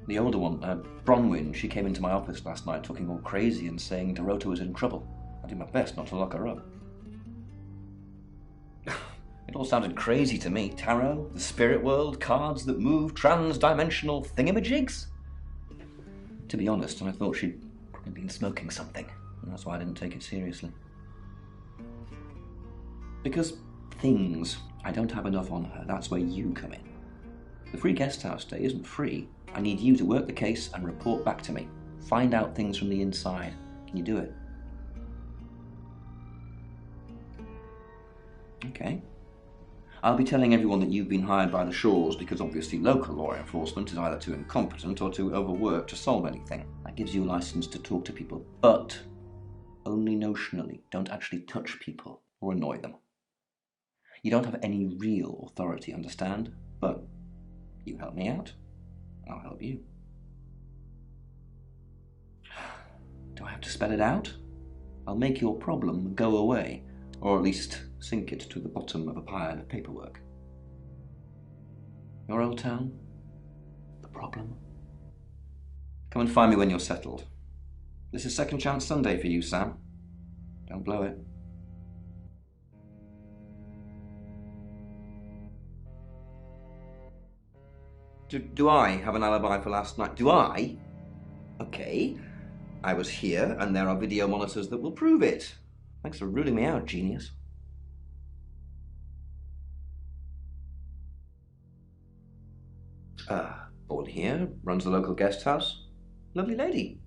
The older one, Bronwyn, she came into my office last night talking all crazy and saying Dorota was in trouble. I did my best not to lock her up. It all sounded crazy to me. Tarot, the spirit world, cards that move, trans-dimensional thingamajigs. To be honest, I thought she'd probably been smoking something, and that's why I didn't take it seriously. Because things, I don't have enough on her. That's where you come in. The free guest house stay isn't free. I need you to work the case and report back to me. Find out things from the inside. Can you do it? Okay. I'll be telling everyone that you've been hired by the Shaws because obviously local law enforcement is either too incompetent or too overworked to solve anything. That gives you a license to talk to people, but only notionally. Don't actually touch people or annoy them. You don't have any real authority, understand? But you help me out, I'll help you. Do I have to spell it out? I'll make your problem go away, or at least sink it to the bottom of a pile of paperwork. Your old town? The problem? Come and find me when you're settled. This is Second Chance Sunday for you, Sam. Don't blow it. Do I have an alibi for last night? Do I? Okay. I was here, and there are video monitors that will prove it. Thanks for ruling me out, genius. Born here, runs the local guest house. Lovely lady.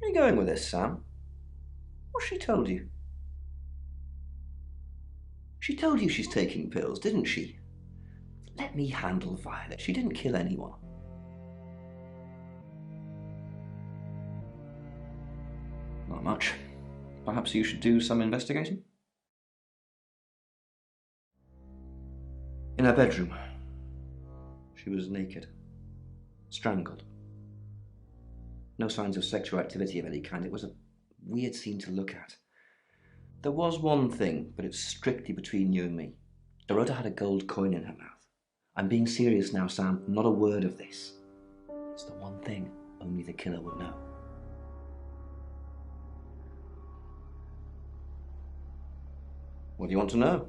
Where are you going with this, Sam? What's she told you? She told you she's taking pills, didn't she? Let me handle Violet. She didn't kill anyone. Not much. Perhaps you should do some investigating? In her bedroom. She was naked. Strangled. No signs of sexual activity of any kind. It was a weird scene to look at. There was one thing, but it's strictly between you and me. Dorota had a gold coin in her mouth. I'm being serious now, Sam. Not a word of this. It's the one thing only the killer would know. What do you want to know?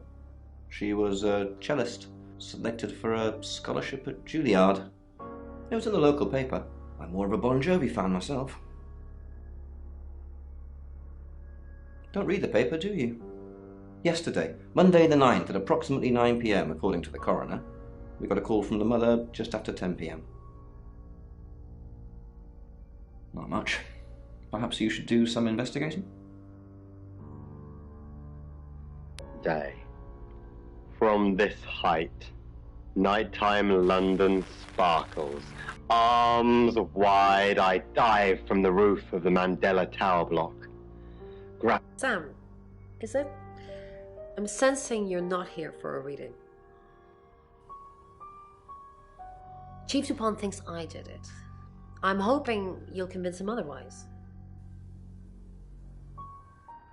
She was a cellist, selected for a scholarship at Juilliard. It was in the local paper. I'm more of a Bon Jovi fan myself. Don't read the paper, do you? Yesterday, Monday the 9th at approximately 9 p.m, according to the coroner, we got a call from the mother just after 10 p.m. Not much. Perhaps you should do some investigating? Day. From this height, nighttime London sparkles. Arms wide, I dive from the roof of the Mandela Tower block. Sam, is it? I'm sensing you're not here for a reading. Chief Dupont thinks I did it. I'm hoping you'll convince him otherwise.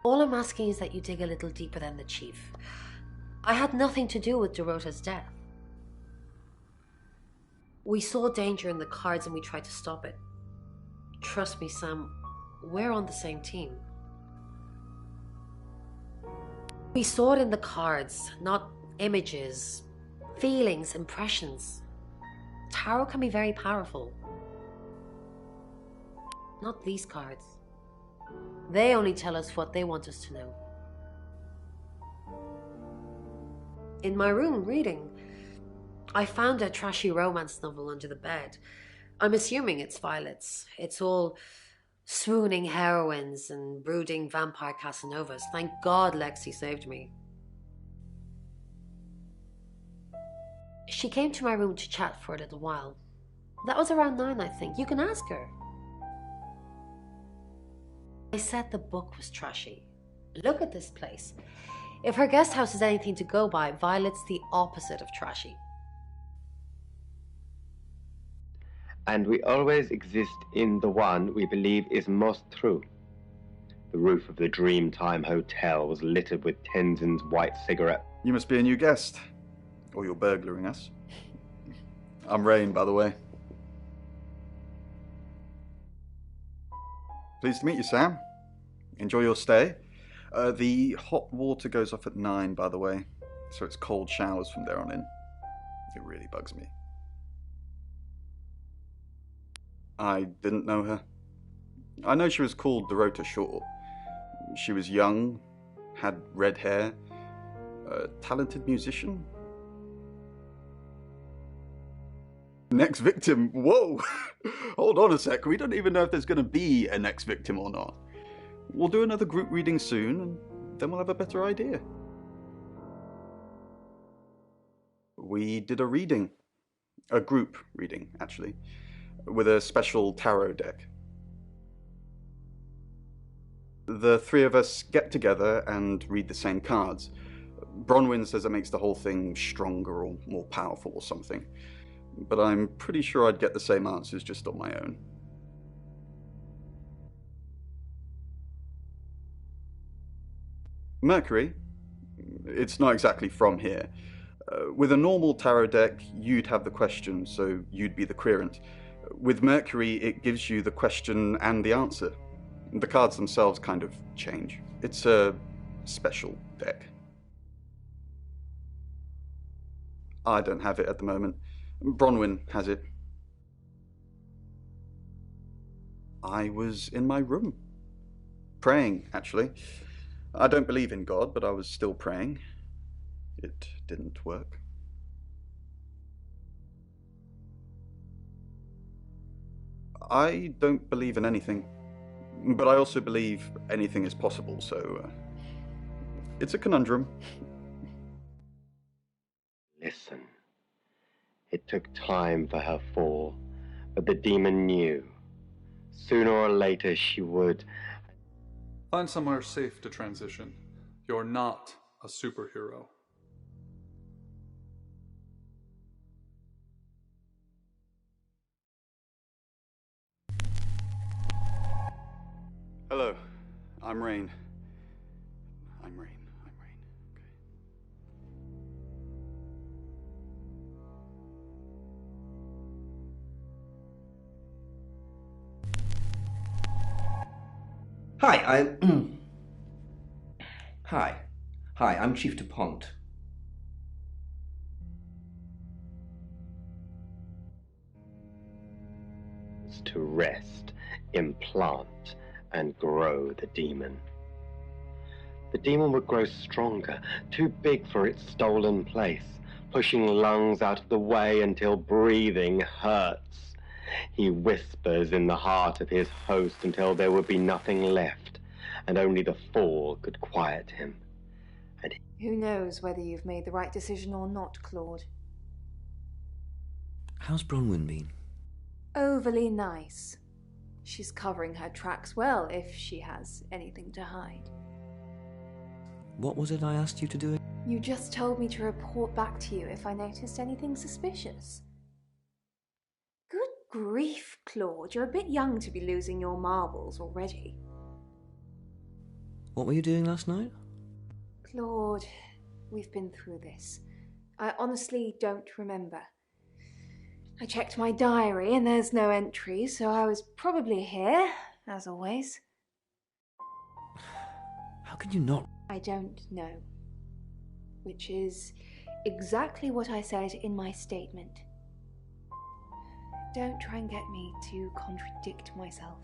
All I'm asking is that you dig a little deeper than the Chief. I had nothing to do with Dorota's death. We saw danger in the cards and we tried to stop it. Trust me, Sam, we're on the same team. We saw it in the cards, not images, feelings, impressions. Tarot can be very powerful. Not these cards. They only tell us what they want us to know. In my room, reading, I found a trashy romance novel under the bed. I'm assuming it's Violet's. It's all swooning heroines and brooding vampire Casanovas. Thank God Lexi saved me. She came to my room to chat for a little while. That was around 9, I think. You can ask her. I said the book was trashy. Look at this place. If her guest house is anything to go by, Violet's the opposite of trashy. And we always exist in the one we believe is most true. The roof of the Dreamtime Hotel was littered with Tenzin's white cigarette. You must be a new guest. Or you're burglaring us. I'm Rain, by the way. Pleased to meet you, Sam. Enjoy your stay. The hot water goes off at 9, by the way, so it's cold showers from there on in. It really bugs me. I didn't know her. I know she was called Dorota Shaw. She was young, had red hair, a talented musician. Next victim? Whoa! Hold on a sec, we don't even know if there's going to be a next victim or not. We'll do another group reading soon, and then we'll have a better idea. We did a reading. A group reading, actually. With a special tarot deck. The three of us get together and read the same cards. Bronwyn says it makes the whole thing stronger or more powerful or something. But I'm pretty sure I'd get the same answers just on my own. Mercury? It's not exactly from here. With a normal tarot deck, you'd have the question, so you'd be the querent. With Mercury, it gives you the question and the answer. The cards themselves kind of change. It's a special deck. I don't have it at the moment. Bronwyn has it. I was in my room. Praying, actually. I don't believe in God, but I was still praying. It didn't work. I don't believe in anything, but I also believe anything is possible, so it's a conundrum. Listen. It took time for her fall, but the demon knew. Sooner or later she would. Find somewhere safe to transition. You're not a superhero. Hello, I'm Rain. I'm Rain. Hi, Hi, I'm Chief DuPont. To rest, implant, and grow the demon. The demon would grow stronger, too big for its stolen place, pushing lungs out of the way until breathing hurts. He whispers in the heart of his host until there would be nothing left, and only the fall could quiet him. And who knows whether you've made the right decision or not, Claude? How's Bronwyn been? Overly nice. She's covering her tracks well if she has anything to hide. What was it I asked you to do? You just told me to report back to you if I noticed anything suspicious. Good grief, Claude. You're a bit young to be losing your marbles already. What were you doing last night? Claude, we've been through this. I honestly don't remember. I checked my diary and there's no entry, so I was probably here, as always. How can you not? I don't know. Which is exactly what I said in my statement. Don't try and get me to contradict myself.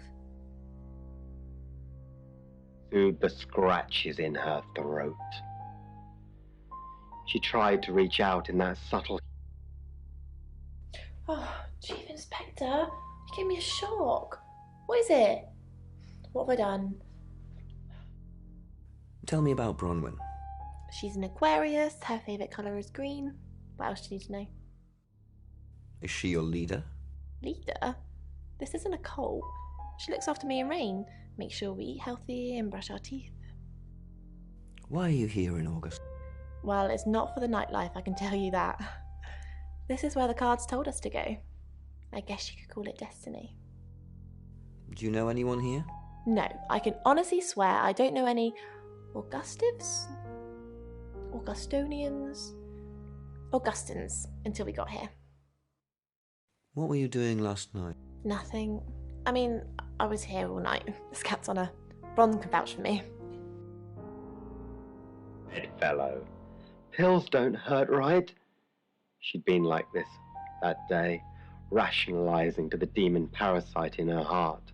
soothed the scratches in her throat. She tried to reach out in that subtle... Oh, Chief Inspector, you gave me a shock. What is it? What have I done? Tell me about Bronwyn. She's an Aquarius, her favourite colour is green. What else do you need to know? Is she your leader? Leader? This isn't a cult. She looks after me and Rain, makes sure we eat healthy and brush our teeth. Why are you here in August? Well, it's not for the nightlife, I can tell you that. This is where the cards told us to go. I guess you could call it destiny. Do you know anyone here? No, I can honestly swear I don't know any Augustives? Augustonians? Augustins, until we got here. What were you doing last night? Nothing. I mean, I was here all night. This cat's on her. Bron can vouch for me. Bedfellow. Pills don't hurt, right? She'd been like this that day, rationalizing to the demon parasite in her heart.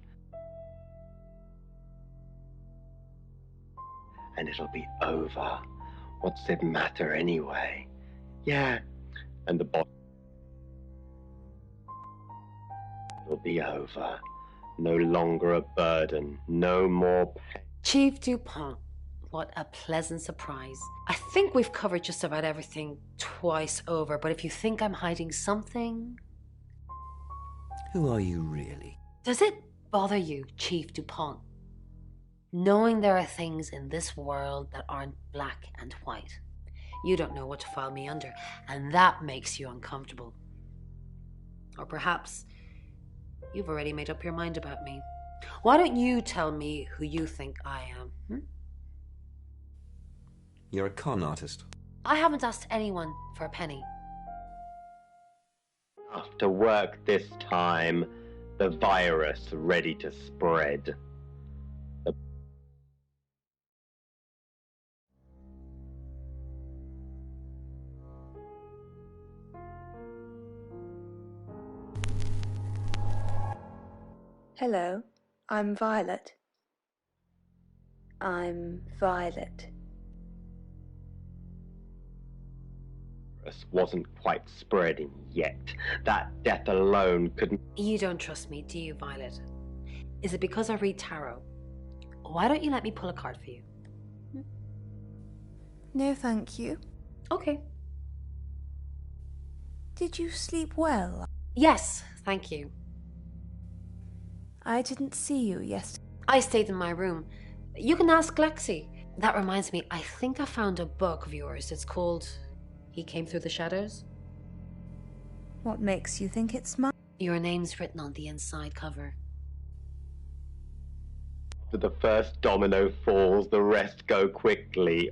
And it'll be over. What's it matter anyway? Yeah, and the body will be over. No longer a burden, no more pain. Chief Dupont, what a pleasant surprise. I think we've covered just about everything twice over, but if you think I'm hiding something... Who are you really? Does it bother you, Chief Dupont, knowing there are things in this world that aren't black and white? You don't know what to file me under, and that makes you uncomfortable. Or perhaps you've already made up your mind about me. Why don't you tell me who you think I am? You're a con artist. I haven't asked anyone for a penny. After work this time, the virus ready to spread. Hello, I'm Violet. I'm Violet. Wasn't quite spreading yet. That death alone couldn't... You don't trust me, do you, Violet? Is it because I read tarot? Why don't you let me pull a card for you? No, thank you. Okay. Did you sleep well? Yes, thank you. I didn't see you yesterday. I stayed in my room. You can ask Lexi. That reminds me, I think I found a book of yours. It's called He Came Through the Shadows. What makes you think it's mine? Your name's written on the inside cover. After the first domino falls, the rest go quickly.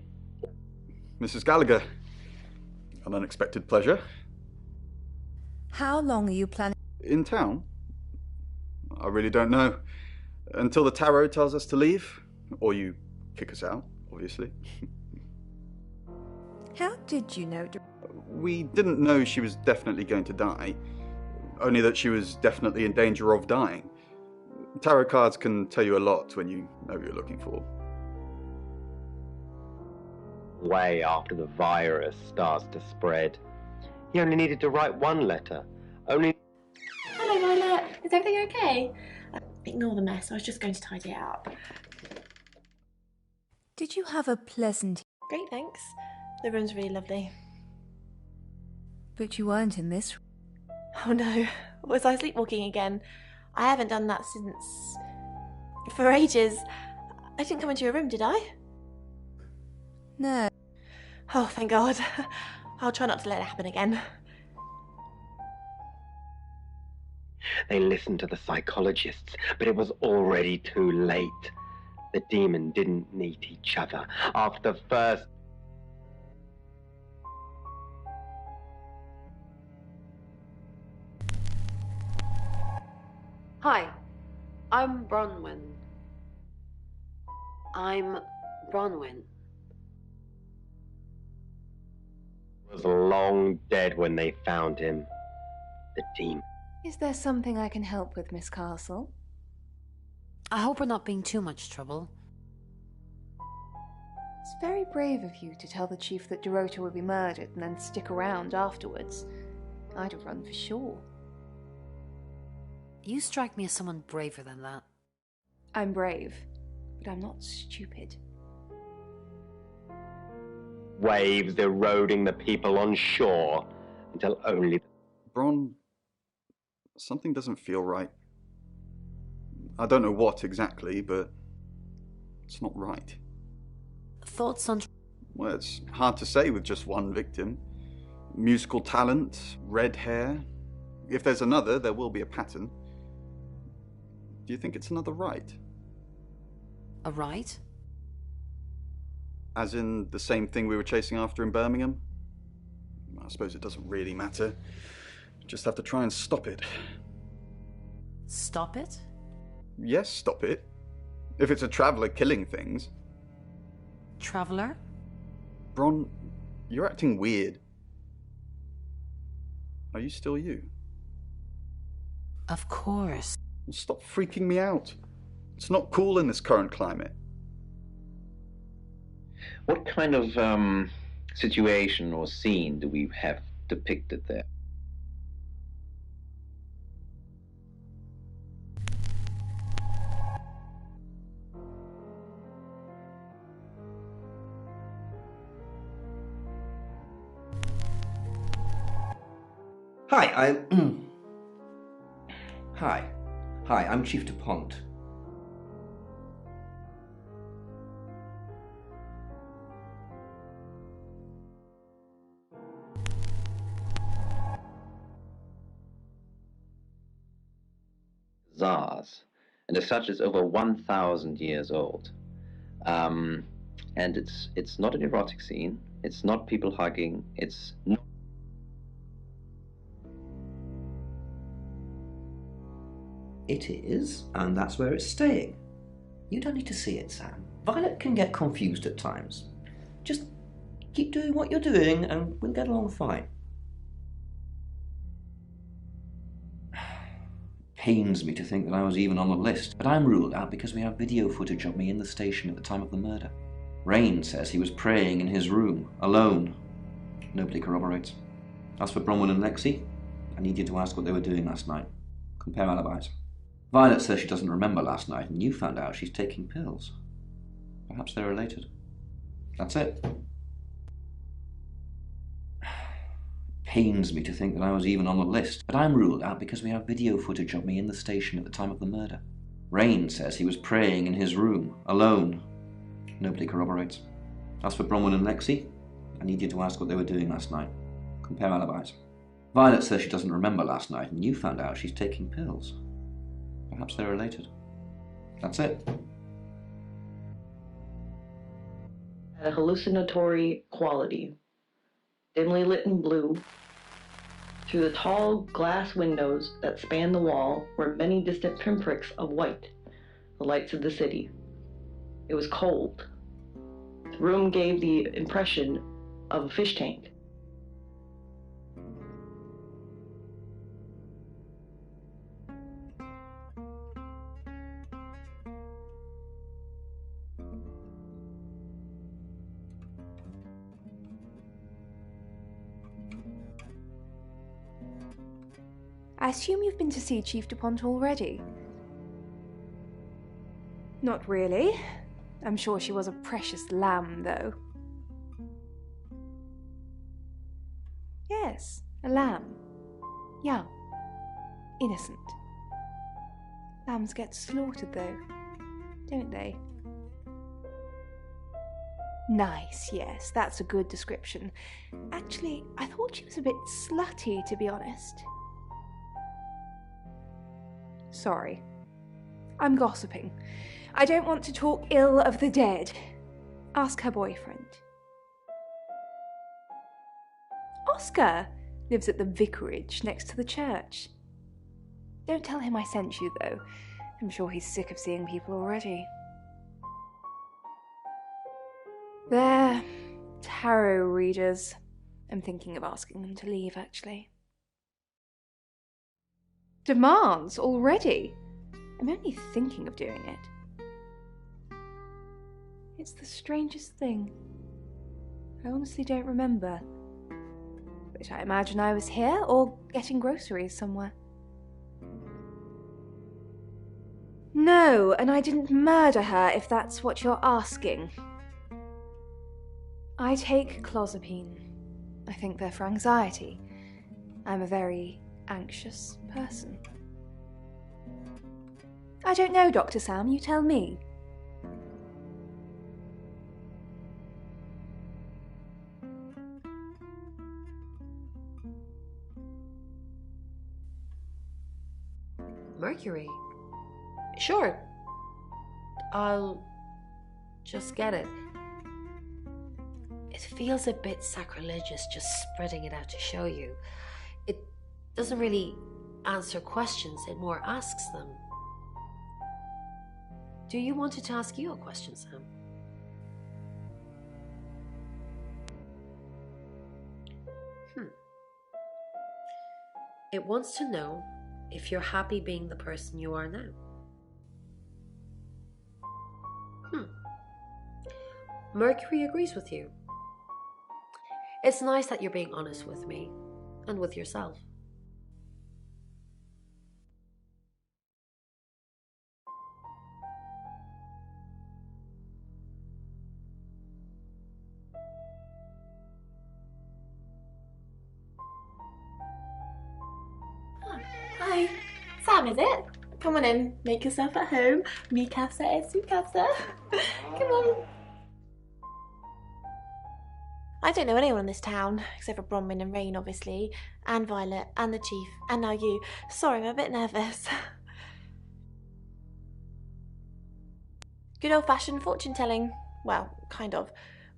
Mrs. Gallagher, an unexpected pleasure. How long are you planning? In town? I really don't know. Until the tarot tells us to leave. Or you kick us out, obviously. How did you know? We didn't know she was definitely going to die. Only that she was definitely in danger of dying. Tarot cards can tell you a lot when you know what you're looking for. Way after the virus starts to spread. He only needed to write one letter. Only... Hello, Violet. Is everything okay? Ignore the mess. I was just going to tidy it up. Did you have a pleasant... Great, thanks. The room's really lovely. But you weren't in this room. Oh no, was I sleepwalking again? I haven't done that since... for ages. I didn't come into your room, did I? No. Oh, thank God. I'll try not to let it happen again. They listened to the psychologists, but it was already too late. The demon didn't need each other. After the first... Hi, I'm Bronwyn. was long dead when they found him. The demon. Is there something I can help with, Miss Castle? I hope we're not being too much trouble. It's very brave of you to tell the chief that Dorota would be murdered and then stick around afterwards. I'd have run for sure. You strike me as someone braver than that. I'm brave, but I'm not stupid. Waves eroding the people on shore until only... Bron, something doesn't feel right. I don't know what exactly, but it's not right. Thoughts on... Well, it's hard to say with just one victim. Musical talent, red hair. If there's another, there will be a pattern. Do you think it's another right? A right? As in the same thing we were chasing after in Birmingham? I suppose it doesn't really matter. Just have to try and stop it. Stop it? yes, stop it. If it's a traveller killing things. Traveller? Bron, you're acting weird. Are you still you? Of course. Well, stop freaking me out. It's not cool in this current climate. What kind of situation or scene do we have depicted there? Hi, Hi, I'm Chief DuPont. Zars, and as such it's over 1,000 years old. And it's not an erotic scene, it's not people hugging, it's not... It is, and that's where it's staying. You don't need to see it, Sam. Violet can get confused at times. Just keep doing what you're doing and we'll get along fine. Pains me to think that I was even on the list, but I'm ruled out because we have video footage of me in the station at the time of the murder. Rain says he was praying in his room, alone. Nobody corroborates. As for Bronwyn and Lexi, I need you to ask what they were doing last night. Compare alibis. Violet says she doesn't remember last night, and you found out she's taking pills. Perhaps they're related. That's it. Pains me to think that I was even on the list, but I'm ruled out because we have video footage of me in the station at the time of the murder. Rain says he was praying in his room, alone. Nobody corroborates. As for Bronwyn and Lexi, I need you to ask what they were doing last night. Compare alibis. Violet says she doesn't remember last night, and you found out she's taking pills. Perhaps they're related. That's it. A hallucinatory quality. Dimly lit in blue, through the tall glass windows that spanned the wall were many distant pinpricks of white, the lights of the city. It was cold. The room gave the impression of a fish tank. I assume you've been to see Chief DuPont already? Not really. I'm sure she was a precious lamb, though. Yes, a lamb. Young. Innocent. Lambs get slaughtered, though, don't they? Nice, yes, that's a good description. Actually, I thought she was a bit slutty, to be honest. Sorry. I'm gossiping. I don't want to talk ill of the dead. Ask her boyfriend. Oscar lives at the vicarage next to the church. Don't tell him I sent you, though. I'm sure he's sick of seeing people already. They're tarot readers. I'm thinking of asking them to leave, actually. Demands already? I'm only thinking of doing it. It's the strangest thing. I honestly don't remember. But I imagine I was here or getting groceries somewhere. No, and I didn't murder her, if that's what you're asking. I take clozapine. I think they're for anxiety. I'm a very anxious person. I don't know, Dr. Sam, you tell me. Mercury? Sure. I'll just get it. It feels a bit sacrilegious just spreading it out to show you. Doesn't really answer questions, it more asks them. Do you want it to ask you a question, Sam? It wants to know if you're happy being the person you are now. Mercury agrees with you. It's nice that you're being honest with me and with yourself. Hi, Sam, is it? Come on in, make yourself at home. Mi casa es su casa. Come on. I don't know anyone in this town, except for Bronwyn and Rain, obviously, and Violet, and the Chief, and now you. Sorry, I'm a bit nervous. Good old-fashioned fortune-telling. Well, kind of.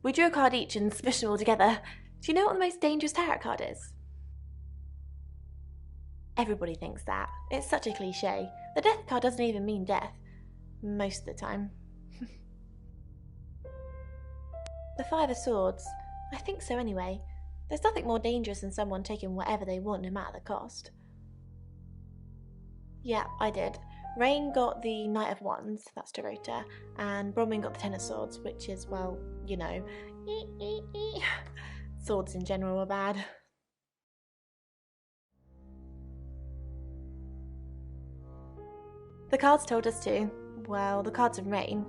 We drew a card each and smushed them all together. Do you know what the most dangerous tarot card is? Everybody thinks that. It's such a cliche. The death card doesn't even mean death. Most of the time. The Five of Swords. I think so anyway. There's nothing more dangerous than someone taking whatever they want no matter the cost. Yeah, I did. Rain got the Knight of Wands, that's Dorota, and Bronwyn got the Ten of Swords, which is, well, you know. Swords in general are bad. The cards told us to. Well, the cards of Rain.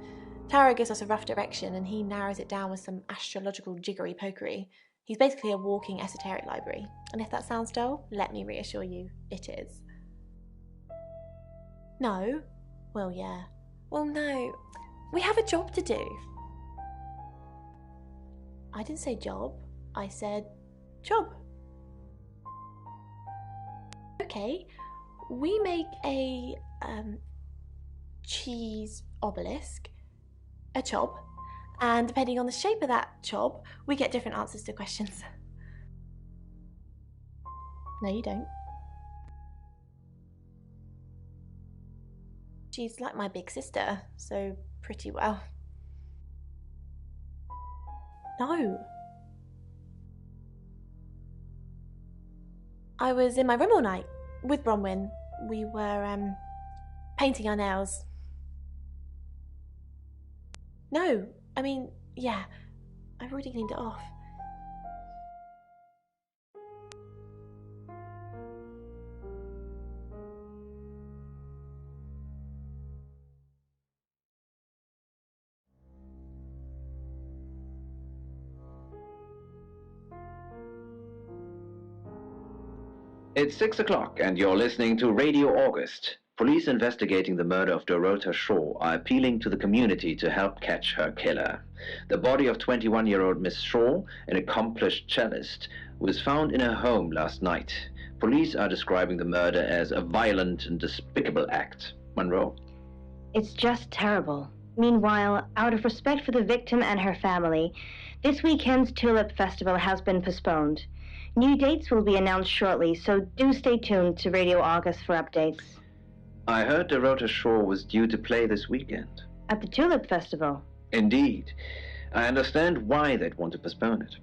Tarot gives us a rough direction and he narrows it down with some astrological jiggery-pokery. He's basically a walking esoteric library. And if that sounds dull, let me reassure you, it is. No? Well, yeah. Well, no. We have a job to do. I didn't say job. I said job. Okay. We make a cheese obelisk, a chob, and depending on the shape of that chob, we get different answers to questions. No, you don't. She's like my big sister, so pretty well. No. I was in my room all night with Bronwyn. We were painting our nails. No, I mean, yeah, I've already cleaned it off. It's 6 o'clock and you're listening to Radio August. Police investigating the murder of Dorota Shaw are appealing to the community to help catch her killer. The body of 21-year-old Miss Shaw, an accomplished cellist, was found in her home last night. Police are describing the murder as a violent and despicable act. Monroe? It's just terrible. Meanwhile, out of respect for the victim and her family, this weekend's Tulip Festival has been postponed. New dates will be announced shortly, so do stay tuned to Radio August for updates. I heard Dorota Shaw was due to play this weekend. At the Tulip Festival? Indeed. I understand why they'd want to postpone it.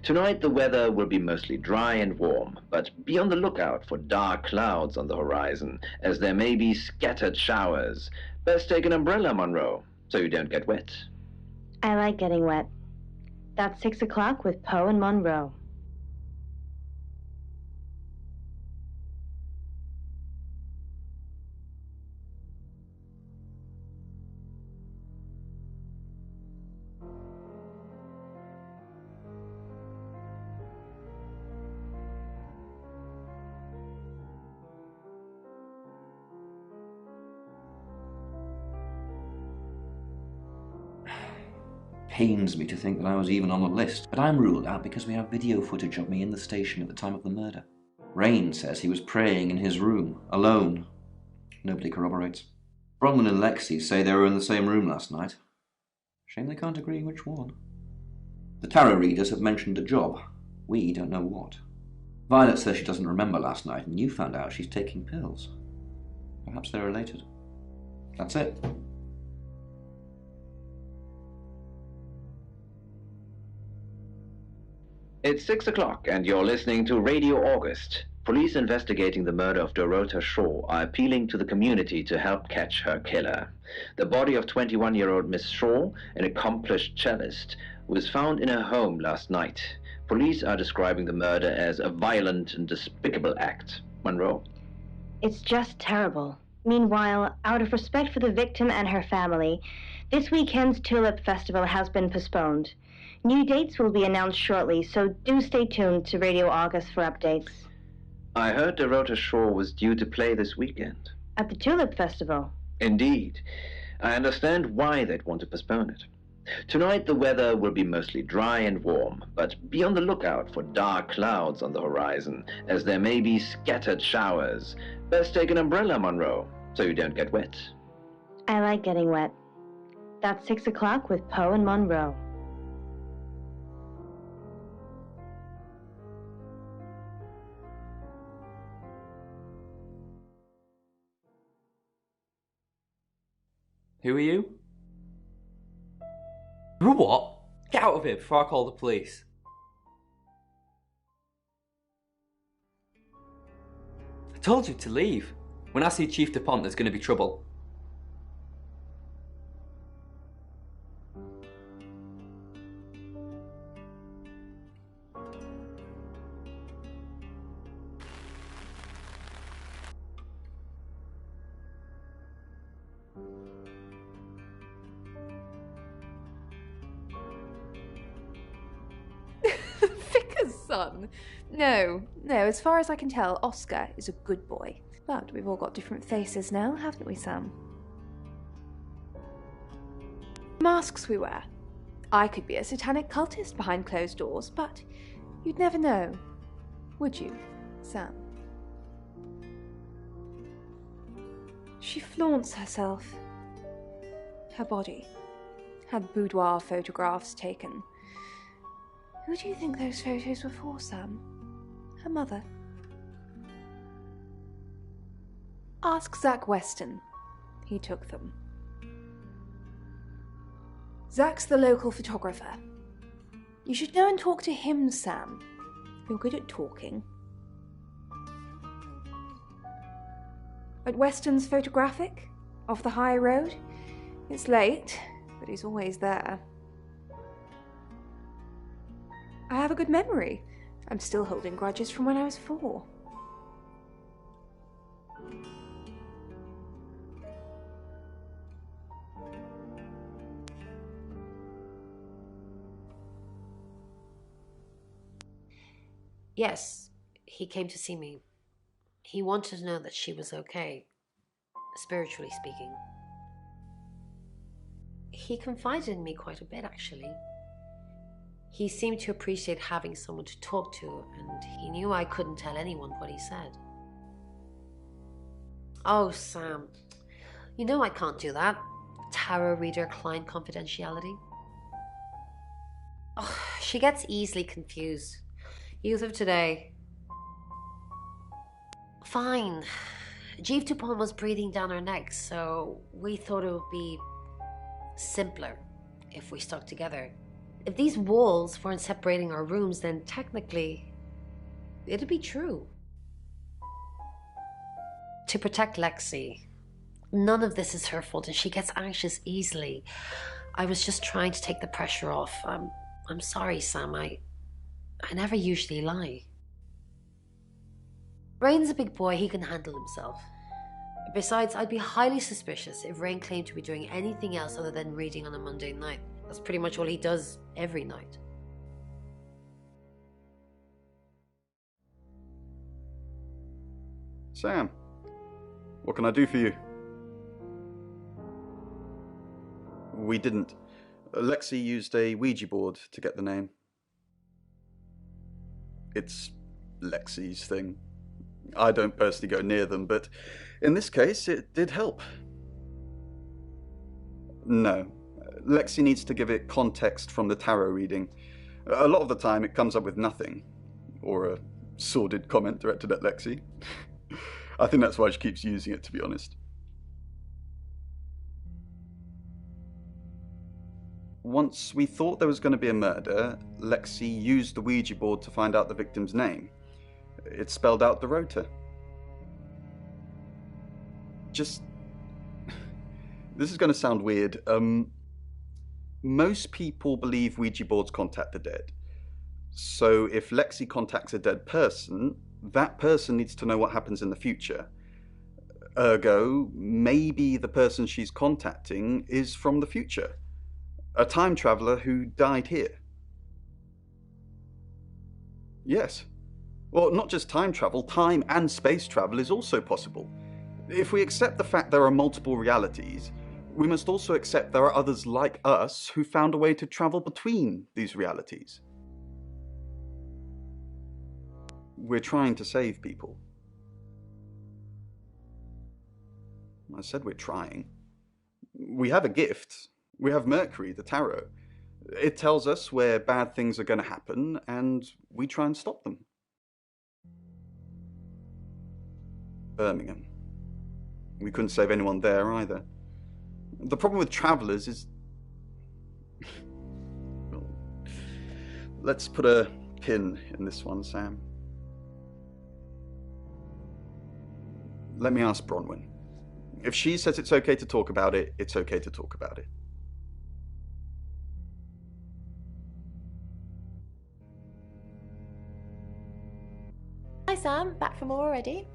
Tonight the weather will be mostly dry and warm, but be on the lookout for dark clouds on the horizon, as there may be scattered showers. Best take an umbrella, Monroe, so you don't get wet. I like getting wet. That's 6 o'clock with Poe and Monroe. Pains me to think that I was even on the list, but I'm ruled out because we have video footage of me in the station at the time of the murder. Rain says he was praying in his room, alone. Nobody corroborates. Bronwyn and Lexi say they were in the same room last night. Shame they can't agree which one. The tarot readers have mentioned a job. We don't know what. Violet says she doesn't remember last night, and you found out she's taking pills. Perhaps they're related. That's it. It's 6 o'clock, and you're listening to Radio August. Police investigating the murder of Dorota Shaw are appealing to the community to help catch her killer. The body of 21-year-old Miss Shaw, an accomplished cellist, was found in her home last night. Police are describing the murder as a violent and despicable act. Monroe. It's just terrible. Meanwhile, out of respect for the victim and her family, this weekend's Tulip Festival has been postponed. New dates will be announced shortly, so do stay tuned to Radio August for updates. I heard Dorota Shaw was due to play this weekend. At the Tulip Festival? Indeed. I understand why they'd want to postpone it. Tonight the weather will be mostly dry and warm, but be on the lookout for dark clouds on the horizon, as there may be scattered showers. Best take an umbrella, Monroe, so you don't get wet. I like getting wet. That's 6 o'clock with Poe and Monroe. Who are you? Who what? Get out of here before I call the police. I told you to leave. When I see Chief DuPont, there's going to be trouble. Vicar's son? No, as far as I can tell, Oscar is a good boy. But we've all got different faces now, haven't we, Sam? Masks we wear. I could be a satanic cultist behind closed doors, but you'd never know. Would you, Sam? She flaunts herself. Her body. Had boudoir photographs taken. Who do you think those photos were for, Sam? Her mother? Ask Zach Weston. He took them. Zach's the local photographer. You should go and talk to him, Sam. You're good at talking. At Weston's Photographic? Off the high road? It's late, but he's always there. I have a good memory. I'm still holding grudges from when I was 4. Yes, he came to see me. He wanted to know that she was okay, spiritually speaking. He confided in me quite a bit, actually. He seemed to appreciate having someone to talk to, and he knew I couldn't tell anyone what he said. Oh, Sam, you know I can't do that. Tarot reader client confidentiality. Oh, she gets easily confused. Youth of today. Fine. Chief DuPont was breathing down her neck, so we thought it would be simpler if we stuck together. If these walls weren't separating our rooms, then technically it'd be true. To protect Lexi. None of this is her fault, and she gets anxious easily. I was just trying to take the pressure off. I'm sorry, Sam. I never usually lie. Rain's a big boy, he can handle himself. Besides, I'd be highly suspicious if Rain claimed to be doing anything else other than reading on a Monday night. That's pretty much all he does every night. Sam, what can I do for you? We didn't. Lexi used a Ouija board to get the name. It's Lexi's thing. I don't personally go near them, but in this case, it did help. No. Lexi needs to give it context from the tarot reading. A lot of the time, it comes up with nothing. Or a sordid comment directed at Lexi. I think that's why she keeps using it, to be honest. Once we thought there was going to be a murder, Lexi used the Ouija board to find out the victim's name. It spelled out the rota. This is going to sound weird. Most people believe Ouija boards contact the dead. So if Lexi contacts a dead person, that person needs to know what happens in the future. Ergo, maybe the person she's contacting is from the future. A time traveler who died here. Yes. Well, not just time travel, time and space travel is also possible. If we accept the fact there are multiple realities, we must also accept there are others like us who found a way to travel between these realities. We're trying to save people. I said we're trying. We have a gift. We have Mercury, the tarot. It tells us where bad things are going to happen, and we try and stop them. Birmingham. We couldn't save anyone there either. The problem with travellers is... Let's put a pin in this one, Sam. Let me ask Bronwyn. If she says it's okay to talk about it, it's okay to talk about it. Hi Sam, back from more already?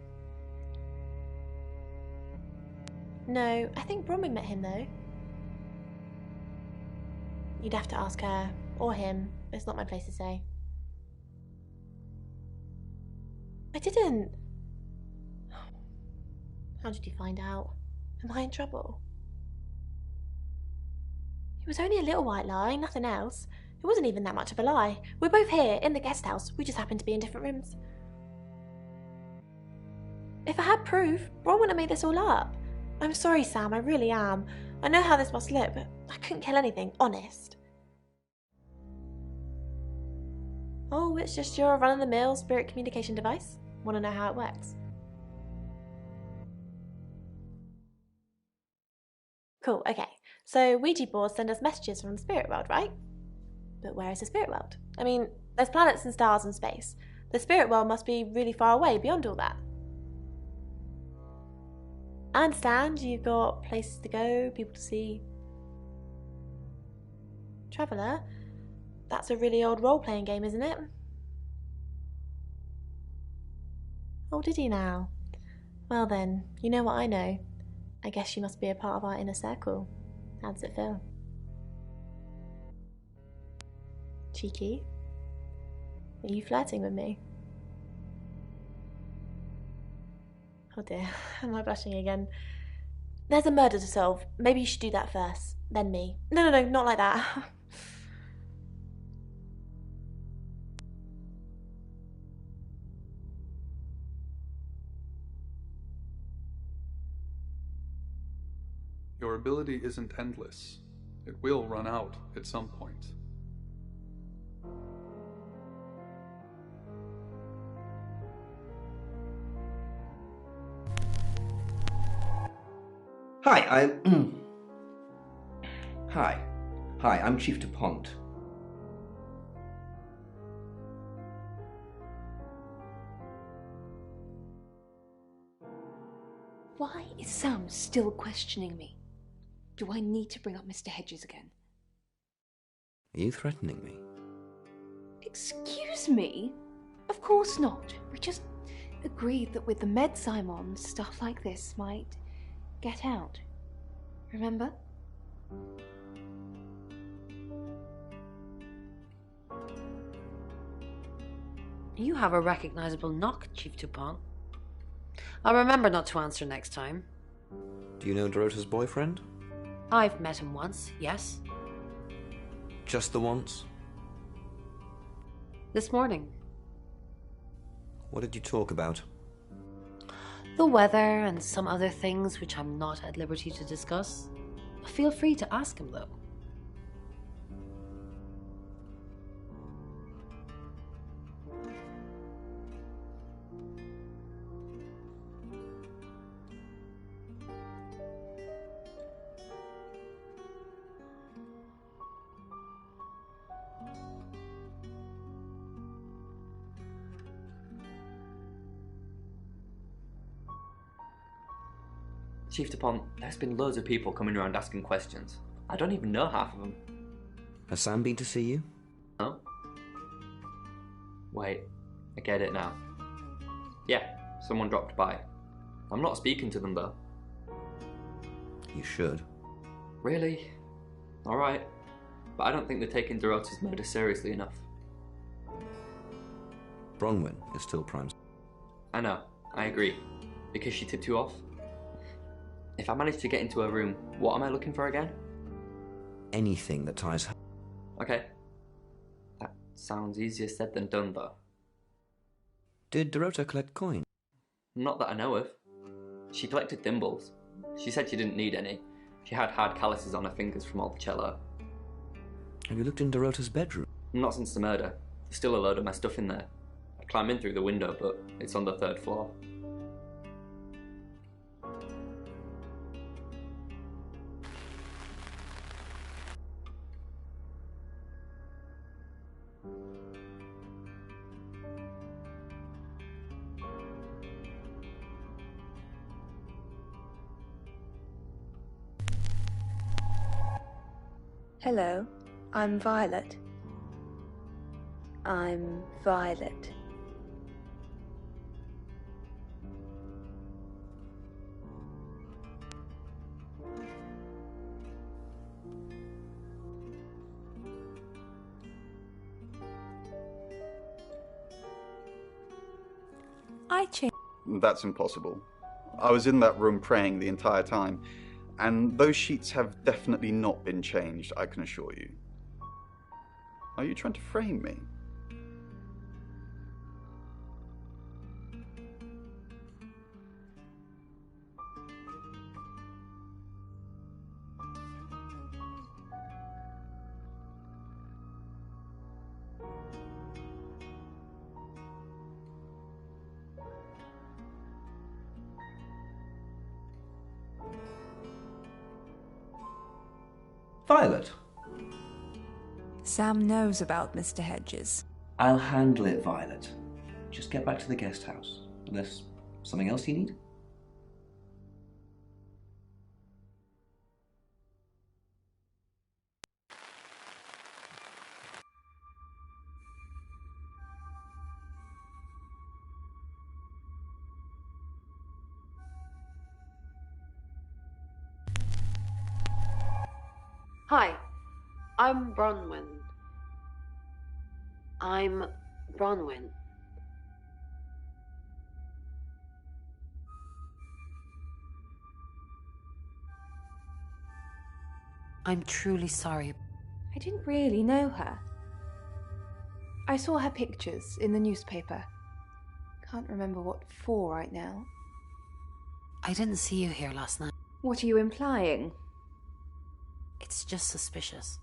No, I think Bronwyn met him though. You'd have to ask her, or him. It's not my place to say. I didn't. How did you find out? Am I in trouble? It was only a little white lie, nothing else. It wasn't even that much of a lie. We're both here, in the guest house. We just happened to be in different rooms. If I had proof, Bron wouldn't have made this all up. I'm sorry, Sam, I really am. I know how this must look, but I couldn't kill anything, honest. Oh, it's just your run-of-the-mill spirit communication device? Want to know how it works? Cool, okay. So Ouija boards send us messages from the spirit world, right? But where is the spirit world? I mean, there's planets and stars and space. The spirit world must be really far away beyond all that. I understand you've got places to go, people to see. Traveller? That's a really old role-playing game, isn't it? Oh, did you now? Well then, you know what I know. I guess you must be a part of our inner circle. How does it feel? Cheeky? Are you flirting with me? Oh dear, am I blushing again? There's a murder to solve. Maybe you should do that first, then me. No, not like that. Your ability isn't endless. It will run out at some point. Hi, Hi, I'm Chief DuPont. Why is Sam still questioning me? Do I need to bring up Mr. Hedges again? Are you threatening me? Excuse me? Of course not. We just agreed that with the meds I'm on, stuff like this might get out. Remember? You have a recognizable knock, Chief DuPont. I'll remember not to answer next time. Do you know Dorota's boyfriend? I've met him once, yes. Just the once? This morning. What did you talk about? The weather and some other things which I'm not at liberty to discuss. Feel free to ask him, though. Chief DuPont, there's been loads of people coming around asking questions. I don't even know half of them. Has Sam been to see you? No? Wait, I get it now. Yeah, someone dropped by. I'm not speaking to them though. You should. Really? Alright. But I don't think they're taking Dorota's murder seriously enough. Bronwyn is still prime. I know, I agree. Because she tipped you off? If I manage to get into her room, what am I looking for again? Anything that ties her. Okay. That sounds easier said than done though. Did Dorota collect coin? Not that I know of. She collected thimbles. She said she didn't need any. She had hard calluses on her fingers from all the cello. Have you looked in Dorota's bedroom? Not since the murder. There's still a load of my stuff in there. I'd climb in through the window, but it's on the 3rd floor. Hello, I'm Violet. I'm Violet. I changed. That's impossible. I was in that room praying the entire time, and those sheets have definitely not been changed, I can assure you. Are you trying to frame me? Violet. Sam knows about Mr. Hedges. I'll handle it, Violet. Just get back to the guest house. Unless something else you need? Hi, I'm Bronwyn. I'm Bronwyn. I'm truly sorry. I didn't really know her. I saw her pictures in the newspaper. Can't remember what for right now. I didn't see you here last night. What are you implying? It's just suspicious.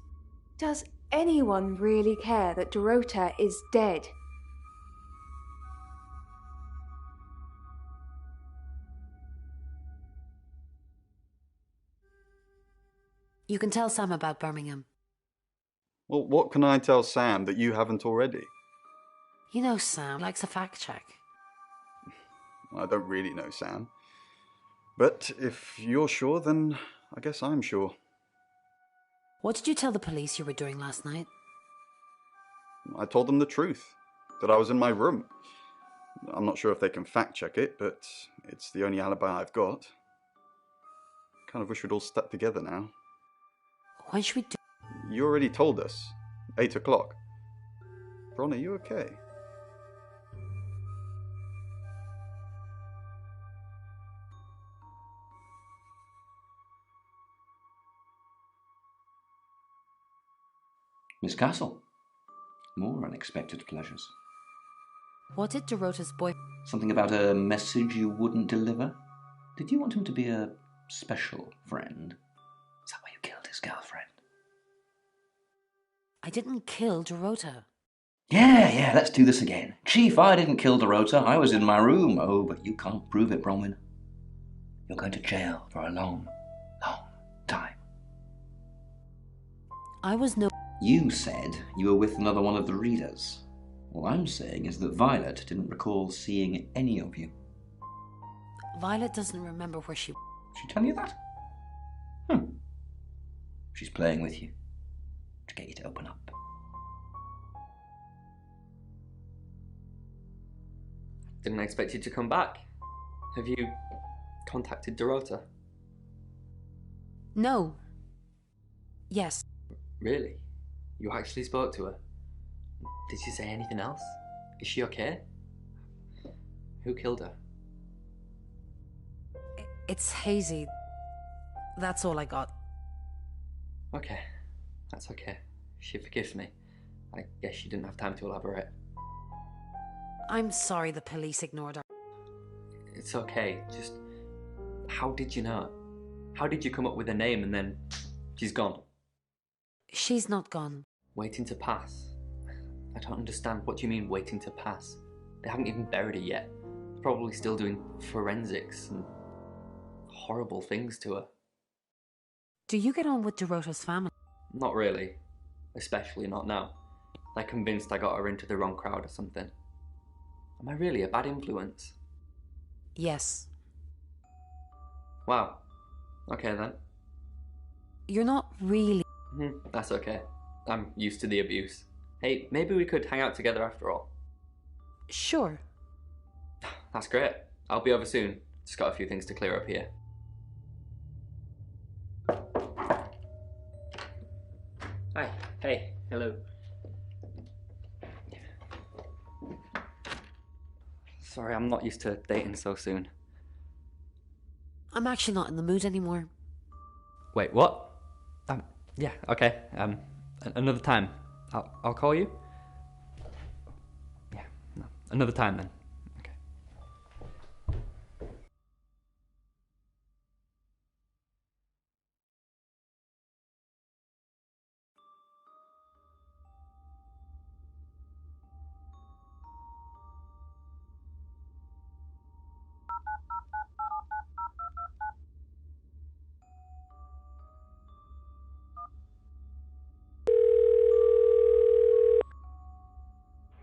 Does anyone really care that Dorota is dead? You can tell Sam about Birmingham. Well, what can I tell Sam that you haven't already? You know Sam likes a fact check. I don't really know Sam. But if you're sure, then I guess I'm sure. What did you tell the police you were doing last night? I told them the truth, that I was in my room. I'm not sure if they can fact check it, but it's the only alibi I've got. Kind of wish we'd all stuck together now. When should we do? You already told us. 8 o'clock. Bron, are you okay? Miss Castle. More unexpected pleasures. What did Dorota's boy... Something about a message you wouldn't deliver? Did you want him to be a special friend? Is that why you killed his girlfriend? I didn't kill Dorota. Yeah, let's do this again. Chief, I didn't kill Dorota. I was in my room. Oh, but you can't prove it, Bronwyn. You're going to jail for a long, long time. I was no... You said you were with another one of the readers. All I'm saying is that Violet didn't recall seeing any of you. Violet doesn't remember where she... She tell you that? Hmm. She's playing with you to get you to open up. Didn't expect you to come back. Have you contacted Dorota? No. Yes. Really? You actually spoke to her? Did she say anything else? Is she okay? Who killed her? It's hazy. That's all I got. Okay, that's okay. She forgives me. I guess she didn't have time to elaborate. I'm sorry the police ignored her. It's okay, just... How did you know? How did you come up with a name and then... she's gone? She's not gone. Waiting to pass? I don't understand. What do you mean, waiting to pass? They haven't even buried her yet. They're probably still doing forensics and... horrible things to her. Do you get on with Dorota's family? Not really. Especially not now. They're convinced I got her into the wrong crowd or something. Am I really a bad influence? Yes. Wow. Okay then. You're not really... That's okay. I'm used to the abuse. Hey, maybe we could hang out together after all. Sure. That's great. I'll be over soon. Just got a few things to clear up here. Hi. Hey. Hello. Sorry, I'm not used to dating so soon. I'm actually not in the mood anymore. Wait, what? Yeah, okay. Another time. I'll call you? Yeah, no, another time then. Okay.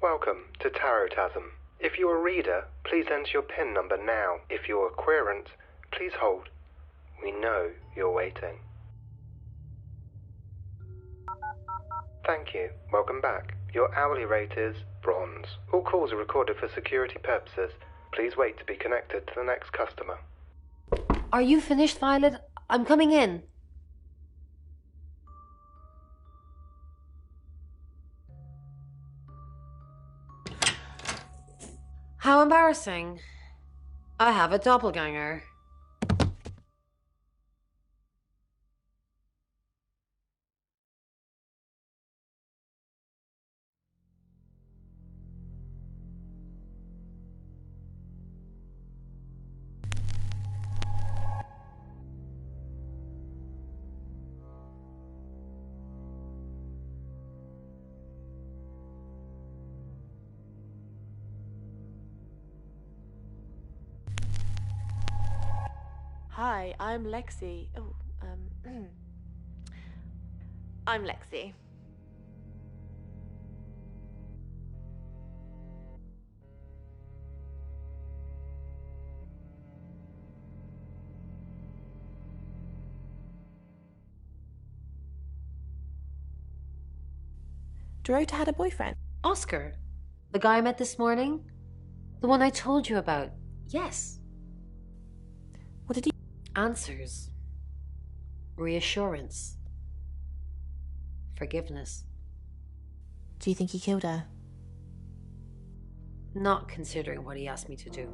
Welcome to Tarotasm. If you're a reader, please enter your PIN number now. If you're a querent, please hold. We know you're waiting. Thank you. Welcome back. Your hourly rate is bronze. All calls are recorded for security purposes. Please wait to be connected to the next customer. Are you finished, Violet? I'm coming in. How embarrassing. I have a doppelganger. Hi, I'm Lexi. I'm Lexi. Dorota had a boyfriend. Oscar. The guy I met this morning? The one I told you about. Yes. What did he... Answers. Reassurance. Forgiveness. Do you think he killed her? Not considering what he asked me to do.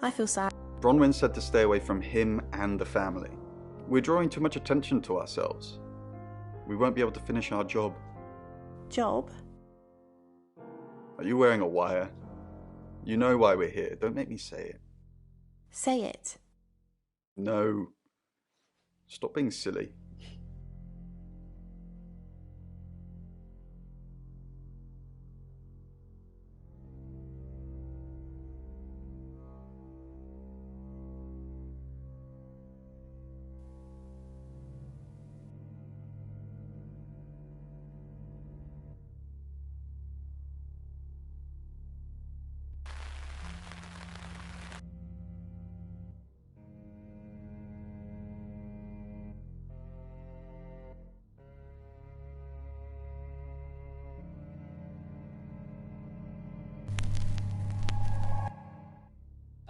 I feel sad. Bronwyn said to stay away from him and the family. We're drawing too much attention to ourselves. We won't be able to finish our job. Job? Are you wearing a wire? You know why we're here. Don't make me say it. Say it. No. Stop being silly.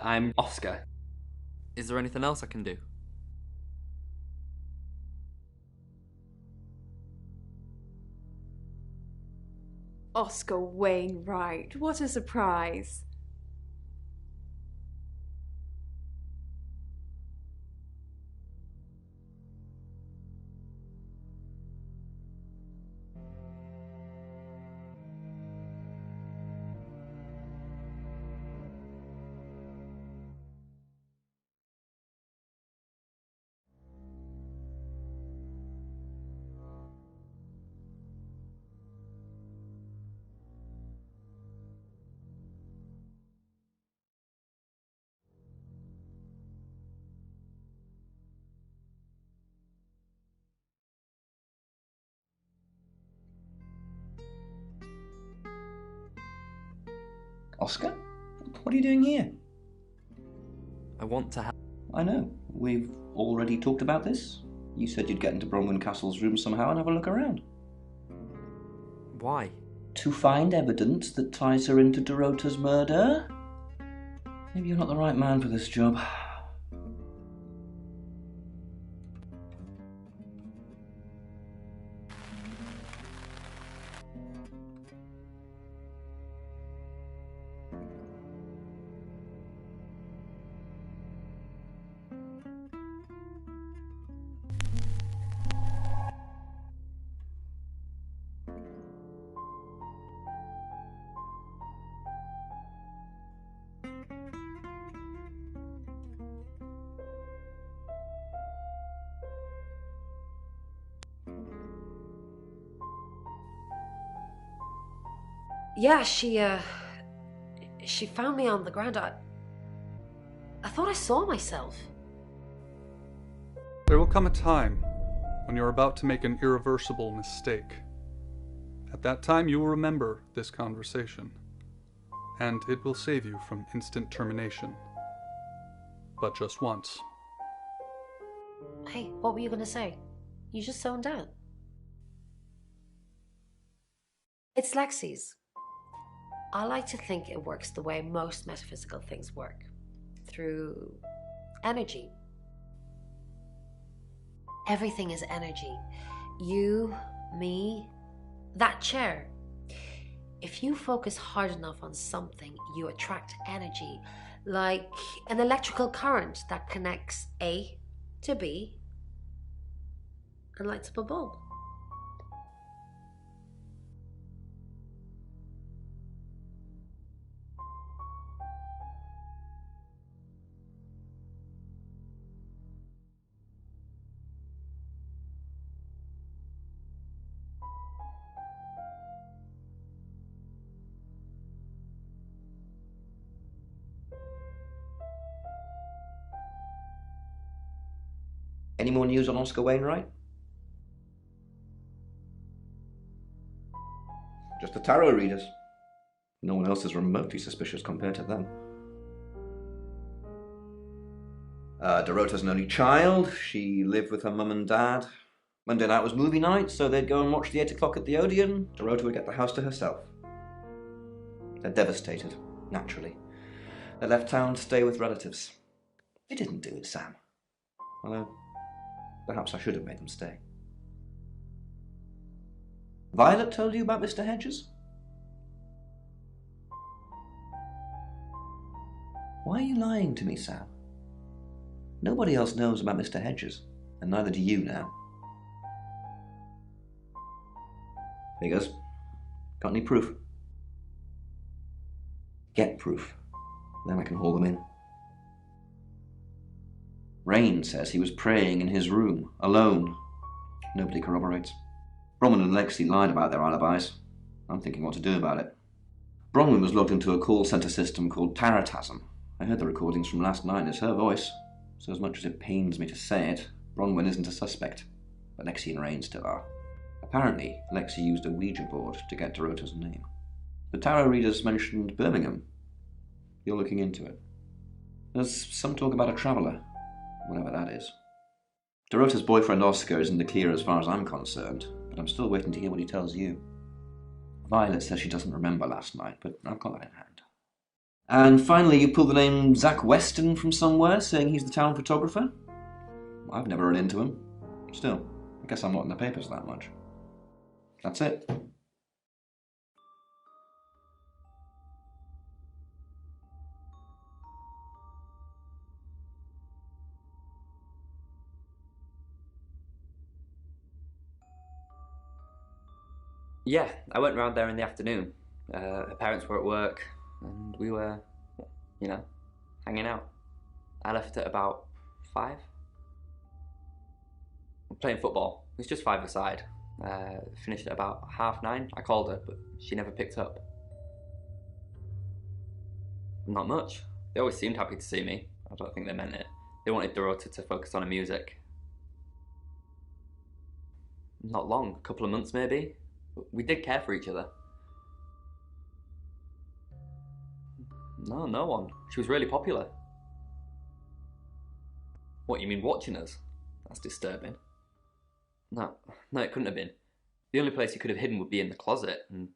I'm Oscar. Is there anything else I can do? Oscar Wainwright, what a surprise. Oscar? What are you doing here? I want to have... I know. We've already talked about this. You said you'd get into Bronwyn Castle's room somehow and have a look around. Why? To find evidence that ties her into Dorota's murder? Maybe you're not the right man for this job. Yeah, she found me on the ground. I thought I saw myself. There will come a time when you're about to make an irreversible mistake. At that time, you will remember this conversation, and it will save you from instant termination. But just once. Hey, what were you gonna say? You just zoned out. It's Lexi's. I like to think it works the way most metaphysical things work. Through energy. Everything is energy. You, me, that chair. If you focus hard enough on something, you attract energy. Like an electrical current that connects A to B and lights up a bulb. Any more news on Oscar Wainwright? Just the tarot readers. No one else is remotely suspicious compared to them. Dorota's an only child. She lived with her mum and dad. Monday night was movie night, so they'd go and watch the 8 o'clock at the Odeon. Dorota would get the house to herself. They're devastated, naturally. They left town to stay with relatives. They didn't do it, Sam. Although, perhaps I should have made them stay. Violet told you about Mr. Hedges? Why are you lying to me, Sam? Nobody else knows about Mr. Hedges, and neither do you now. Figures. Got any proof? Get proof. Then I can haul them in. Rain says he was praying in his room, alone. Nobody corroborates. Bronwyn and Lexi lied about their alibis. I'm thinking what to do about it. Bronwyn was logged into a call centre system called Taratasm. I heard the recordings from last night. It's her voice. So as much as it pains me to say it, Bronwyn isn't a suspect. But Lexi and Rain still are. Apparently, Lexi used a Ouija board to get Dorota's name. The tarot readers mentioned Birmingham. You're looking into it. There's some talk about a traveller, whatever that is. Dorota's boyfriend Oscar is in the clear as far as I'm concerned, but I'm still waiting to hear what he tells you. Violet says she doesn't remember last night, but I've got that in hand. And finally, you pull the name Zach Weston from somewhere, saying he's the town photographer. I've never run into him. Still, I guess I'm not in the papers that much. That's it. Yeah, I went round there in the afternoon. Her parents were at work, and we were, hanging out. I left at about 5. Playing football. It was just 5-a-side. Finished at about 9:30. I called her, but she never picked up. Not much. They always seemed happy to see me. I don't think they meant it. They wanted Dorota to focus on her music. Not long, a couple of months maybe. We did care for each other. No one. She was really popular. What, you mean watching us? That's disturbing. No, it couldn't have been. The only place you could have hidden would be in the closet, and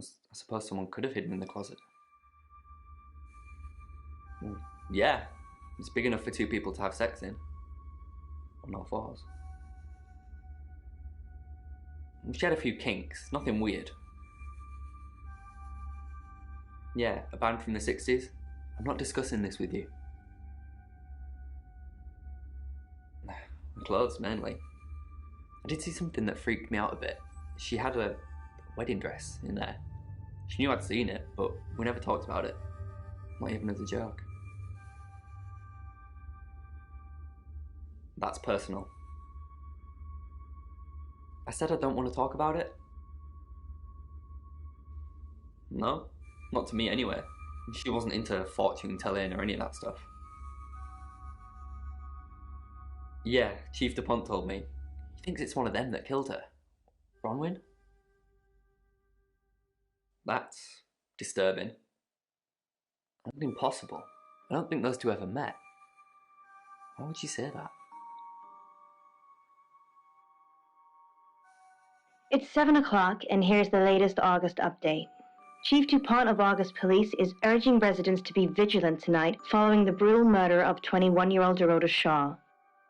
I suppose someone could have hidden in the closet. Well, yeah, it's big enough for 2 people to have sex in. On all 4s. She had a few kinks, nothing weird. Yeah, a band from the 60s. I'm not discussing this with you. Clothes, mainly. I did see something that freaked me out a bit. She had a wedding dress in there. She knew I'd seen it, but we never talked about it. Not even as a joke. That's personal. I said I don't want to talk about it. No, not to me anyway. She wasn't into fortune telling or any of that stuff. Yeah, Chief DuPont told me. He thinks it's one of them that killed her. Bronwyn? That's disturbing. And impossible. I don't think those 2 ever met. Why would she say that? It's 7 o'clock, and here's the latest August update. Chief DuPont of August Police is urging residents to be vigilant tonight following the brutal murder of 21-year-old Dorota Shaw.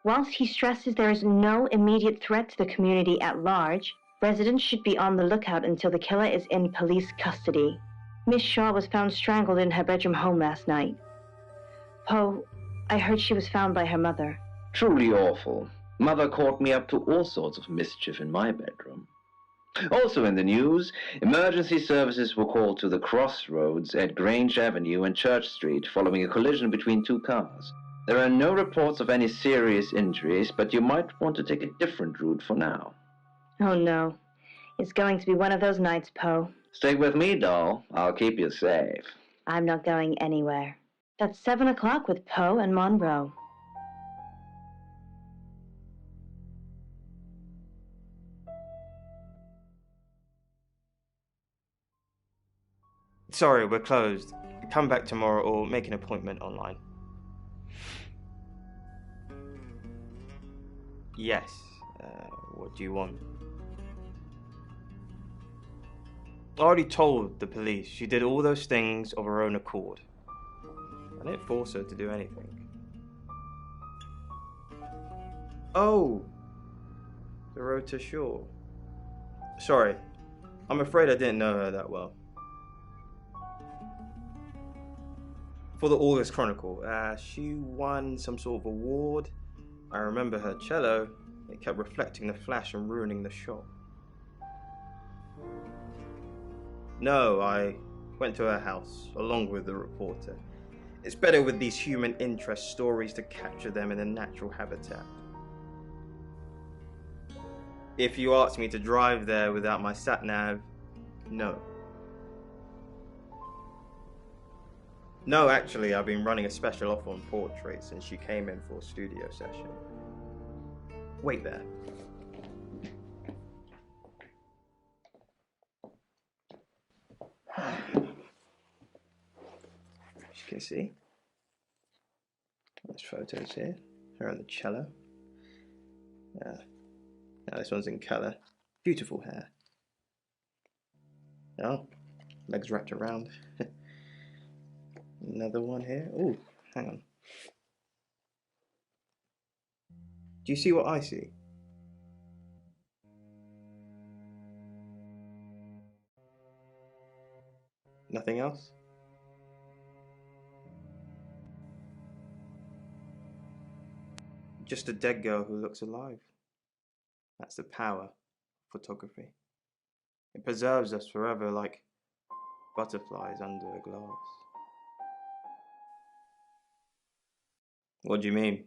Whilst he stresses there is no immediate threat to the community at large, residents should be on the lookout until the killer is in police custody. Miss Shaw was found strangled in her bedroom home last night. Poe, I heard she was found by her mother. Truly awful. Mother caught me up to all sorts of mischief in my bedroom. Also in the news, emergency services were called to the crossroads at Grange Avenue and Church Street following a collision between 2 cars. There are no reports of any serious injuries, but you might want to take a different route for now. Oh no. It's going to be one of those nights, Poe. Stay with me, doll. I'll keep you safe. I'm not going anywhere. That's 7 o'clock with Poe and Monroe. Sorry, we're closed. Come back tomorrow or make an appointment online. Yes. What do you want? I already told the police she did all those things of her own accord. I didn't force her to do anything. Oh! Dorota Shaw. Sorry. I'm afraid I didn't know her that well. For the August Chronicle, she won some sort of award. I remember her cello. It kept reflecting the flash and ruining the shot. No, I went to her house, along with the reporter. It's better with these human interest stories to capture them in a natural habitat. If you ask me to drive there without my sat-nav, no. No, actually, I've been running a special offer on portraits since she came in for a studio session. Wait there. As you can see, there's photos here. Her on the cello. Now this one's in colour. Beautiful hair. Oh, legs wrapped around. Another one here. Oh, hang on. Do you see what I see? Nothing else? Just a dead girl who looks alive. That's the power of photography. It preserves us forever like butterflies under a glass. What do you mean?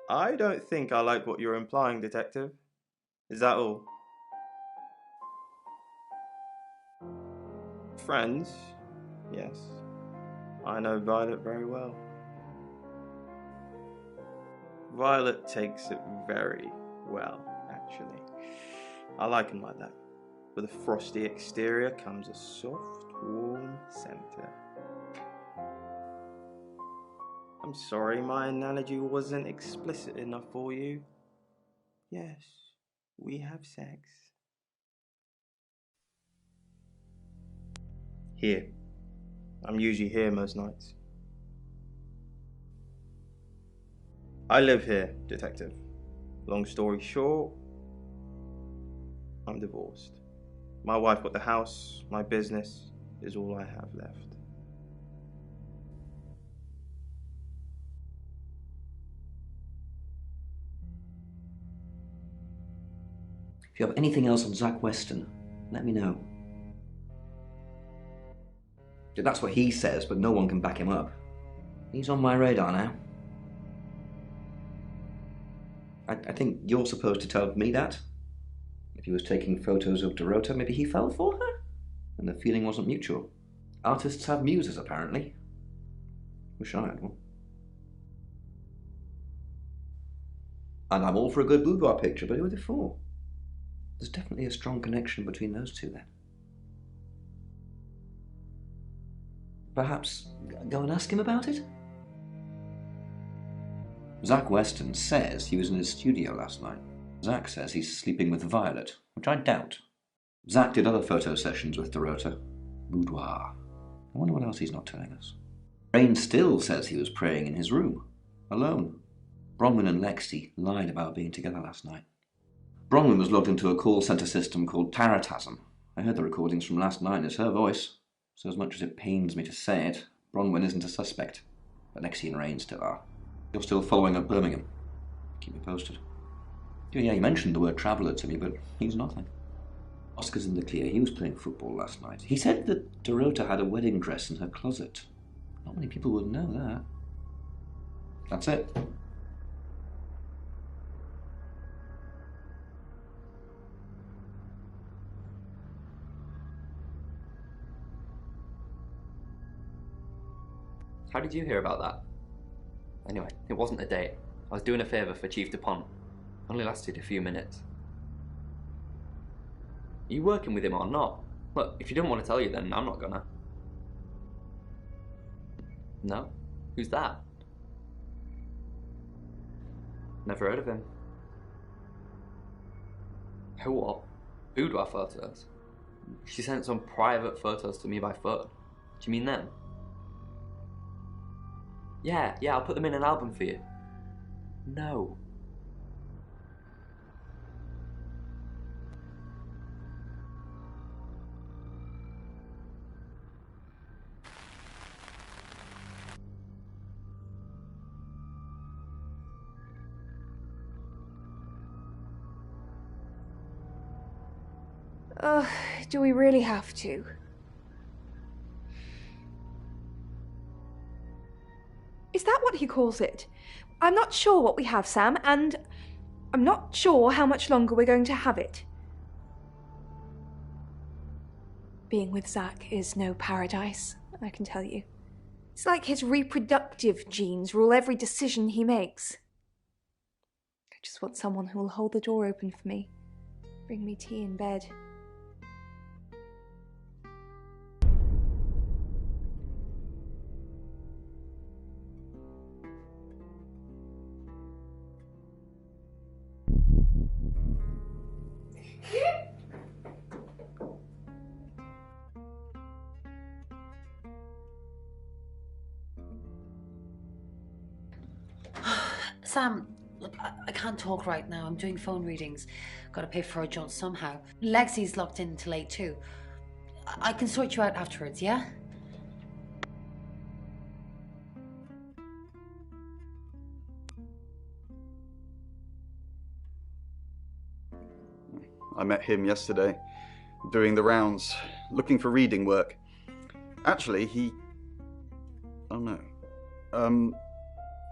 I don't think I like what you're implying, Detective. Is that all? Friends? Yes. I know Violet very well. Violet takes it very well, actually. I like him like that. With a frosty exterior comes a soft, warm center. I'm sorry my analogy wasn't explicit enough for you. Yes, we have sex. Here. I'm usually here most nights. I live here, Detective. Long story short, I'm divorced. My wife got the house, my business is all I have left. If you have anything else on Zach Weston, let me know. That's what he says, but no one can back him up. He's on my radar now. I think you're supposed to tell me that. If he was taking photos of Dorota, maybe he fell for her? And the feeling wasn't mutual. Artists have muses, apparently. Wish I had one. And I'm all for a good boudoir picture, but who are they for? There's definitely a strong connection between those two then. Perhaps go and ask him about it? Zach Weston says he was in his studio last night. Zach says he's sleeping with Violet, which I doubt. Zach did other photo sessions with Dorota. Boudoir. I wonder what else he's not telling us. Rain still says he was praying in his room, alone. Bronwyn and Lexi lied about being together last night. Bronwyn was logged into a call centre system called Sara-Dixon. I heard the recordings from last night. It's her voice. So as much as it pains me to say it, Bronwyn isn't a suspect. But Lexi and Rain still are. You're still following up Birmingham. Keep me posted. Yeah, you mentioned the word traveller to me, but he's nothing. Oscar's in the clear. He was playing football last night. He said that Dorota had a wedding dress in her closet. Not many people would know that. That's it. How did you hear about that? Anyway, it wasn't a date. I was doing a favour for Chief DuPont. Only lasted a few minutes. Are you working with him or not? Look, if you don't want to tell you, then I'm not gonna. No? Who's that? Never heard of him. Who what? Boudoir photos? She sent some private photos to me by phone. Do you mean them? Yeah, I'll put them in an album for you. No. Do we really have to? Is that what he calls it? I'm not sure what we have, Sam, and I'm not sure how much longer we're going to have it. Being with Zach is no paradise, I can tell you. It's like his reproductive genes rule every decision he makes. I just want someone who will hold the door open for me, bring me tea in bed. Sam, look, I can't talk right now. I'm doing phone readings. Gotta pay for a job somehow. Lexi's locked in till 8 too. I can sort you out afterwards, yeah? I met him yesterday, doing the rounds, looking for reading work. Actually, oh no.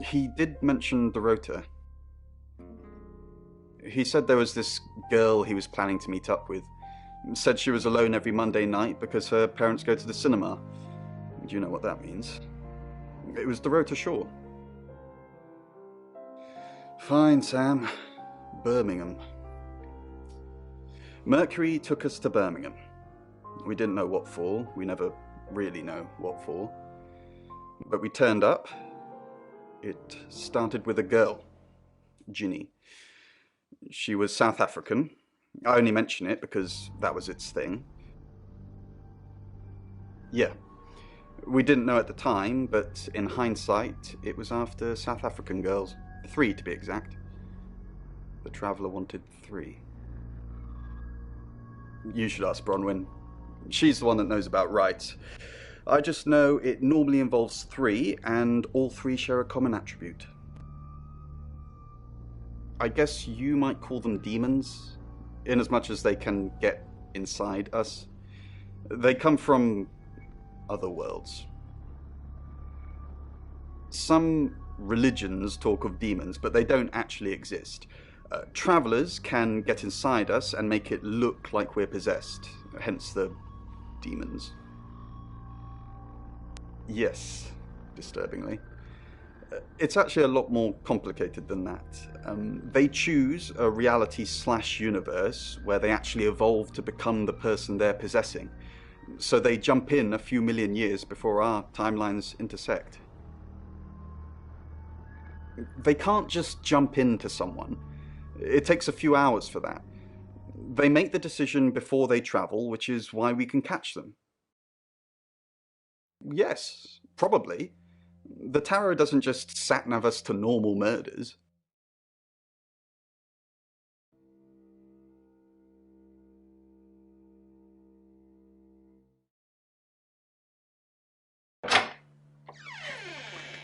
He did mention Dorota. He said there was this girl he was planning to meet up with. Said she was alone every Monday night because her parents go to the cinema. Do you know what that means? It was Dorota Shaw. Fine, Sam. Birmingham. Mercury took us to Birmingham. We didn't know what for. We never really know what for. But we turned up. It started with a girl, Ginny. She was South African. I only mention it because that was its thing. Yeah. We didn't know at the time, but in hindsight, it was after South African girls. 3 to be exact. The Traveller wanted 3. You should ask Bronwyn. She's the one that knows about rights. I just know it normally involves 3, and all 3 share a common attribute. I guess you might call them demons, in as much as they can get inside us. They come from other worlds. Some religions talk of demons, but they don't actually exist. Travellers can get inside us and make it look like we're possessed, hence the demons. Yes, disturbingly. It's actually a lot more complicated than that. They choose a reality/universe where they actually evolve to become the person they're possessing. So they jump in a few million years before our timelines intersect. They can't just jump into someone. It takes a few hours for that. They make the decision before they travel, which is why we can catch them. Yes, probably. The tarot doesn't just sat-nav us to normal murders.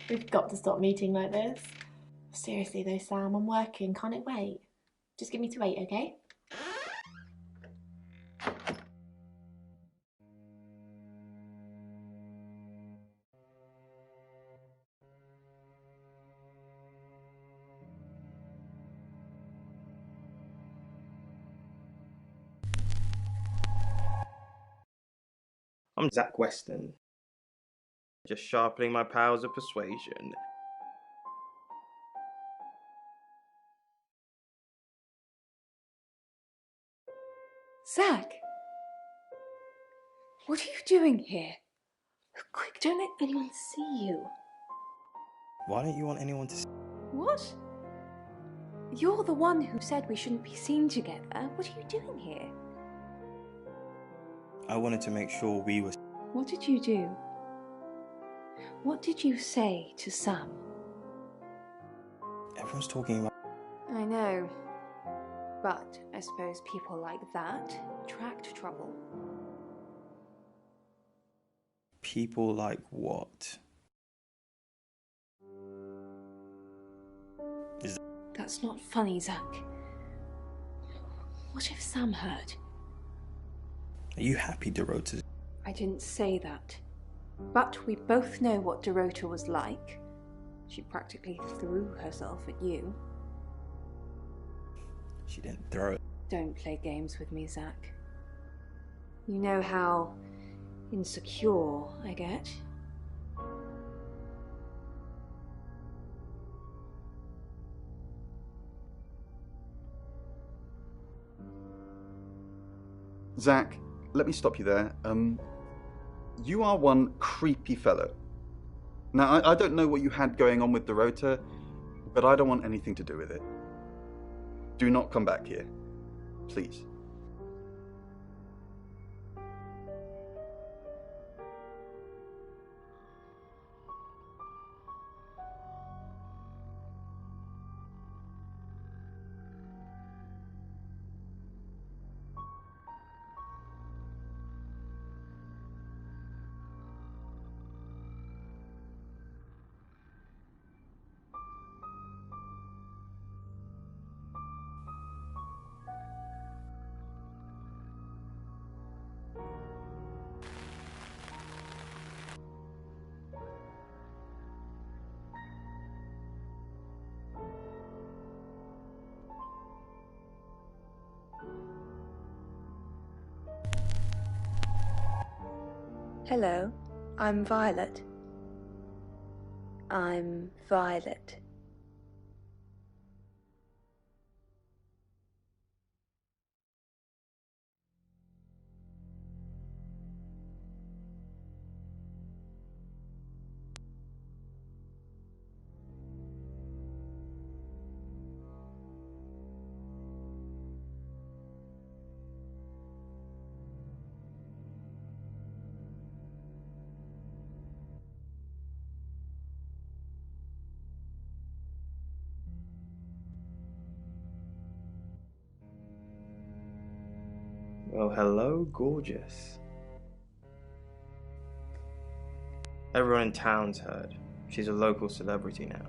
We've got to stop meeting like this. Seriously though, Sam, I'm working. Can't it wait? Just give me to 8, okay? I'm Zach Weston. Just sharpening my powers of persuasion. Zach! What are you doing here? Quick, don't let anyone see you. Why don't you want anyone to see? What? You're the one who said we shouldn't be seen together. What are you doing here? I wanted to make sure we were... What did you do? What did you say to Sam? Everyone's talking about... I know. But I suppose people like that attract trouble. People like what? That's not funny, Zach. What if Sam heard? Are you happy Dorota's... I didn't say that. But we both know what Dorota was like. She practically threw herself at you. She didn't throw it. Don't play games with me, Zach. You know how insecure I get. Zach, let me stop you there. You are one creepy fellow. Now, I don't know what you had going on with Dorota, but I don't want anything to do with it. Do not come back here. Please. Hello, I'm Violet. I'm Violet. Well, hello, gorgeous. Everyone in town's heard. She's a local celebrity now.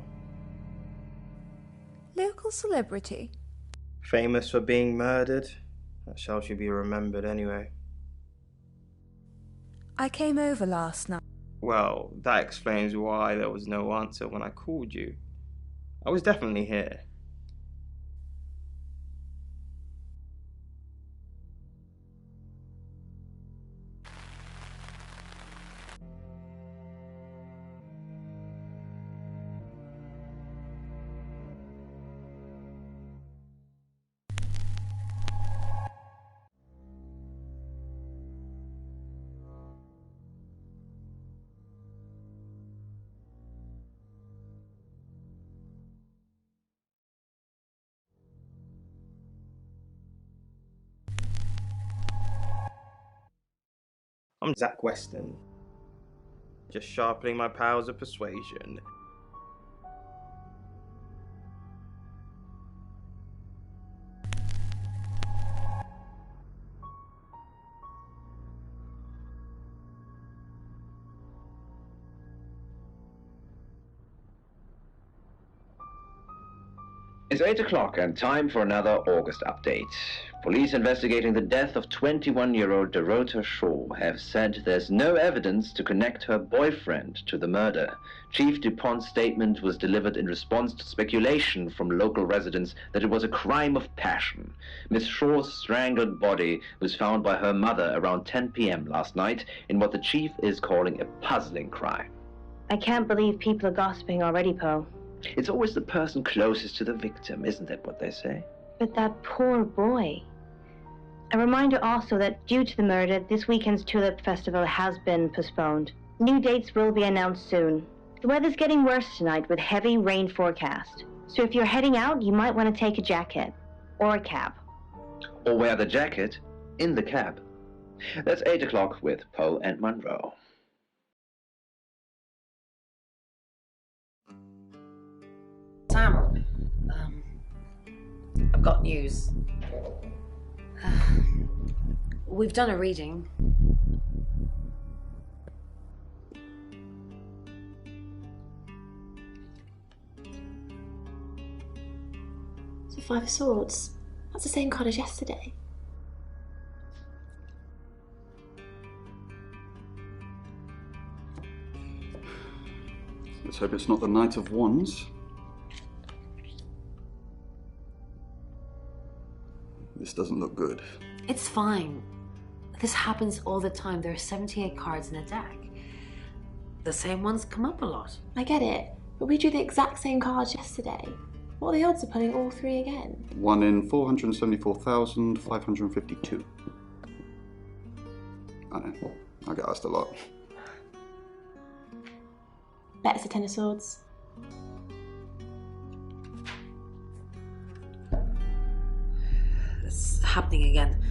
Local celebrity? Famous for being murdered. That's how she'll be remembered anyway. I came over last night. Well, that explains why there was no answer when I called you. I was definitely here. I'm Zach Weston. Just sharpening my powers of persuasion. It's 8 o'clock and time for another August update. Police investigating the death of 21-year-old Dorota Shaw have said there's no evidence to connect her boyfriend to the murder. Chief DuPont's statement was delivered in response to speculation from local residents that it was a crime of passion. Miss Shaw's strangled body was found by her mother around 10 p.m. last night in what the chief is calling a puzzling crime. I can't believe people are gossiping already, Poe. It's always the person closest to the victim, isn't that what they say? But that poor boy. A reminder also that due to the murder, this weekend's Tulip Festival has been postponed. New dates will be announced soon. The weather's getting worse tonight with heavy rain forecast. So if you're heading out, you might want to take a jacket. Or a cab. Or wear the jacket in the cab. That's 8 o'clock with Poe and Monroe. Sam, I've got news. We've done a reading. So 5 of Swords. That's the same card as yesterday. Let's hope it's not the Knight of Wands. This doesn't look good. It's fine. This happens all the time. There are 78 cards in a deck. The same ones come up a lot. I get it, but we drew the exact same cards yesterday. What are the odds of pulling all 3 again? 1 in 474,552. I know. I get asked a lot. Bet it's a 10 of Swords. It's happening again.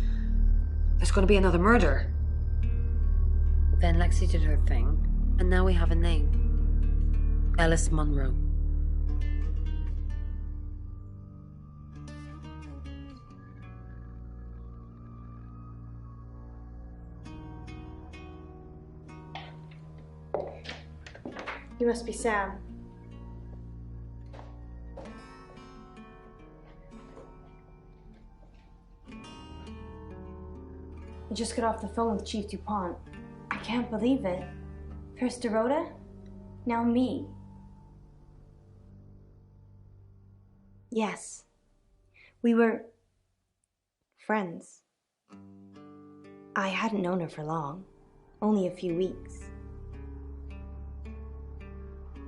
There's going to be another murder. Then Lexi did her thing, and now we have a name. Ellis Monroe. You must be Sam. I just got off the phone with Chief DuPont. I can't believe it. First Dorota, now me. Yes, we were friends. I hadn't known her for long. Only a few weeks.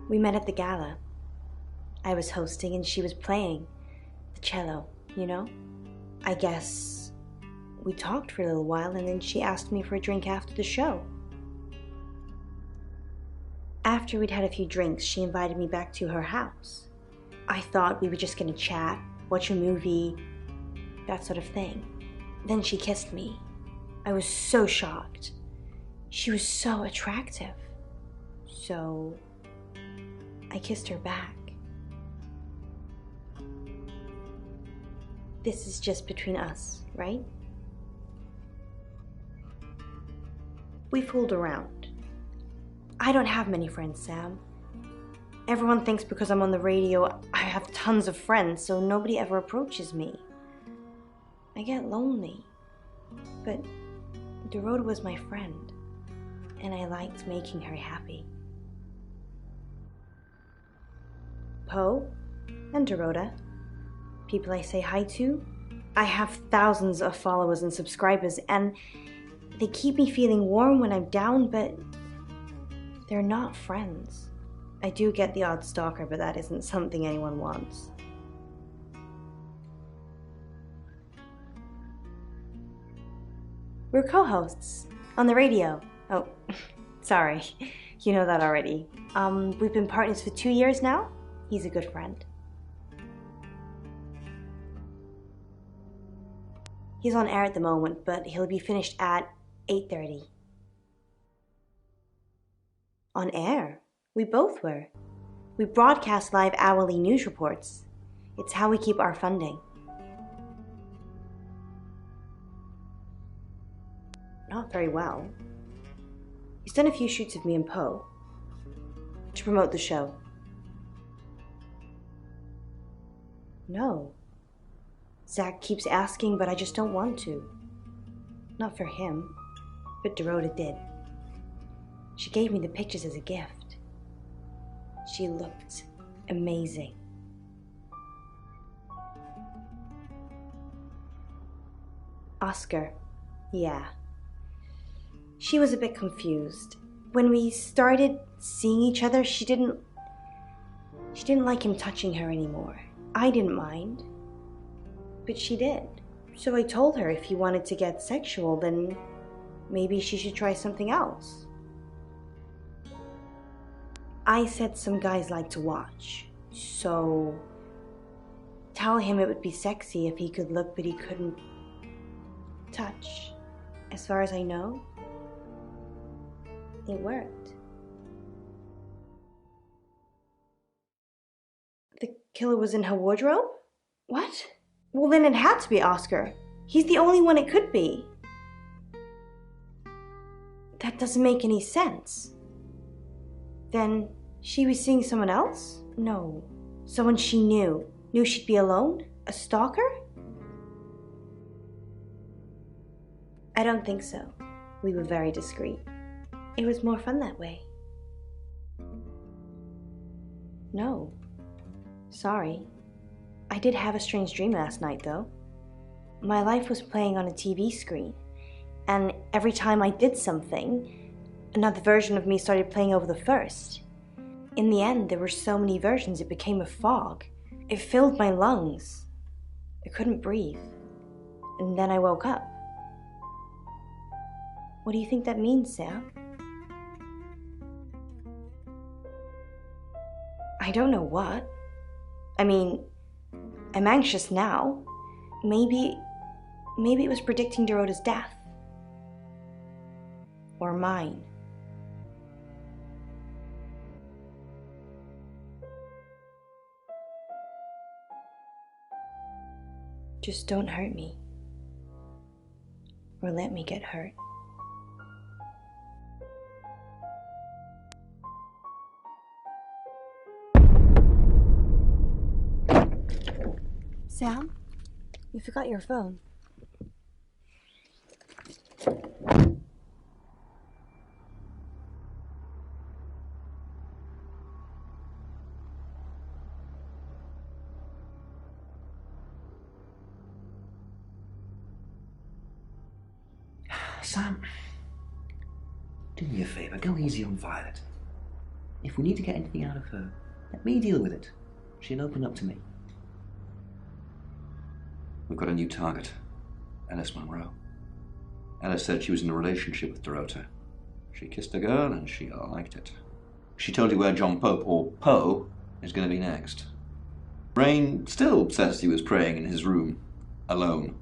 We met at the gala. I was hosting and she was playing the cello, you know? I guess we talked for a little while and then she asked me for a drink after the show. After we'd had a few drinks, she invited me back to her house. I thought we were just gonna chat, watch a movie, that sort of thing. Then she kissed me. I was so shocked. She was so attractive. So I kissed her back. This is just between us, right? We fooled around. I don't have many friends, Sam. Everyone thinks because I'm on the radio, I have tons of friends, so nobody ever approaches me. I get lonely. But Dorota was my friend, and I liked making her happy. Poe and Dorota, people I say hi to. I have thousands of followers and subscribers, and they keep me feeling warm when I'm down, but they're not friends. I do get the odd stalker, but that isn't something anyone wants. We're co-hosts on the radio. Oh, sorry. You know that already. We've been partners for 2 years now. He's a good friend. He's on air at the moment, but he'll be finished at 8:30. On air? We both were. We broadcast live hourly news reports. It's how we keep our funding. Not very well. He's done a few shoots of me and Poe to promote the show. No. Zach keeps asking, but I just don't want to. Not for him, but Dorota did. She gave me the pictures as a gift. She looked amazing. Oscar, yeah. She was a bit confused. When we started seeing each other, she didn't like him touching her anymore. I didn't mind, but she did. So I told her if he wanted to get sexual, then maybe she should try something else. I said some guys like to watch, so tell him it would be sexy if he could look but he couldn't touch. As far as I know, it worked. The killer was in her wardrobe? What? Well, then it had to be Oscar. He's the only one it could be. That doesn't make any sense. Then she was seeing someone else? No. Someone she knew. Knew she'd be alone? A stalker? I don't think so. We were very discreet. It was more fun that way. No. Sorry. I did have a strange dream last night, though. My life was playing on a TV screen, and every time I did something, another version of me started playing over the first. In the end, there were so many versions it became a fog. It filled my lungs. I couldn't breathe. And then I woke up. What do you think that means, Sam? I don't know what. I mean, I'm anxious now. Maybe it was predicting Dorota's death. Or mine. Just don't hurt me. Or let me get hurt. Sam, you forgot your phone. Sam, Do me a favour, go easy on Violet. If we need to get anything out of her, let me deal with it. She'll open up to me. We've got a new target, Ellis Monroe. Ellis said she was in a relationship with Dorota. She kissed a girl and she liked it. She told you where John Pope, or Poe, is going to be next. Rain still says he was praying in his room, alone.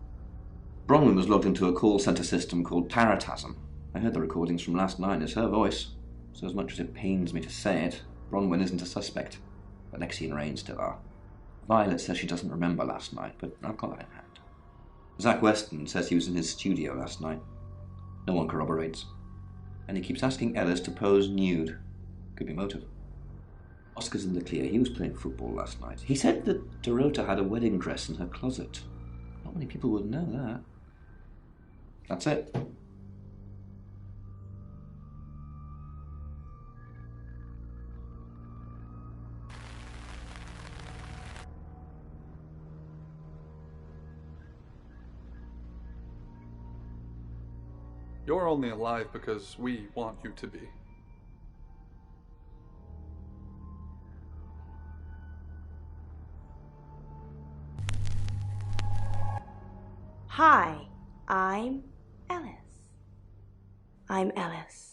Bronwyn was logged into a call centre system called Taratasm. I heard the recordings from last night. It's her voice. So as much as it pains me to say it, Bronwyn isn't a suspect. But Lexi and Rain still are. Violet says she doesn't remember last night, but I've got that in hand. Zach Weston says he was in his studio last night. No one corroborates. And he keeps asking Ellis to pose nude. Could be motive. Oscar's in the clear. He was playing football last night. He said that Dorota had a wedding dress in her closet. Not many people would know that. That's it. You're only alive because we want you to be. Hi, I'm Ellis. I'm Ellis.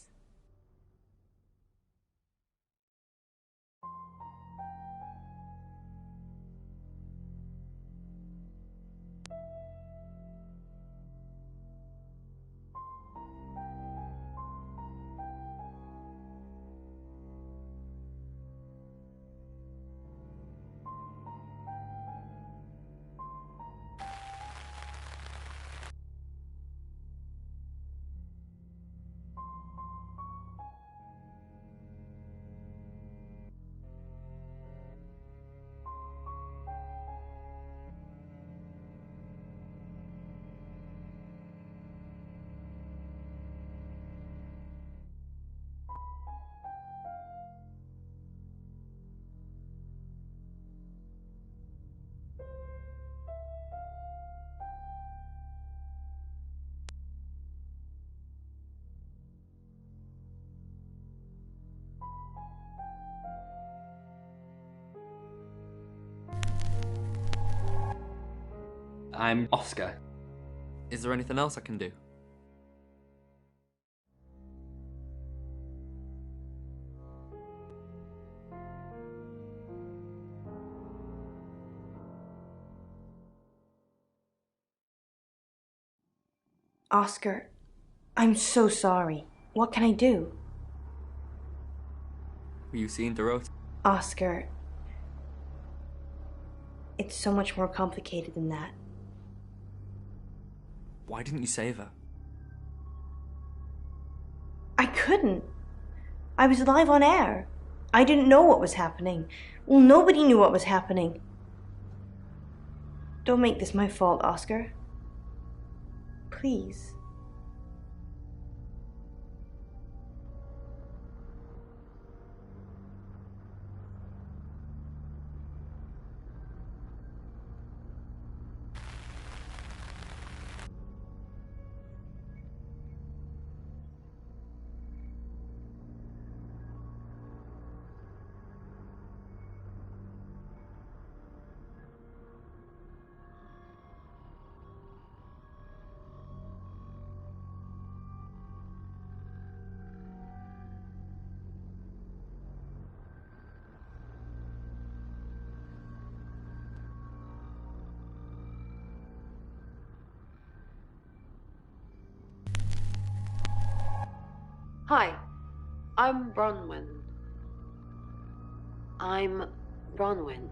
I'm Oscar. Is there anything else I can do? Oscar, I'm so sorry. What can I do? Were you seeing Dorota? Oscar, it's so much more complicated than that. Why didn't you save her? I couldn't. I was live on air. I didn't know what was happening. Well, nobody knew what was happening. Don't make this my fault, Oscar. Please. Hi, I'm Bronwyn. I'm Bronwyn.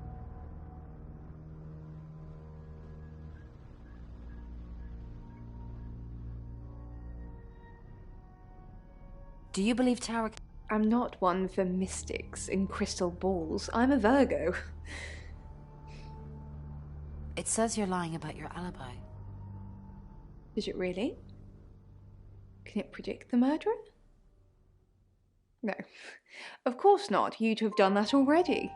Do you believe tarot? I'm not one for mystics and crystal balls. I'm a Virgo. It says you're lying about your alibi. Is it really? Can it predict the murderer? No. Of course not. You'd have done that already.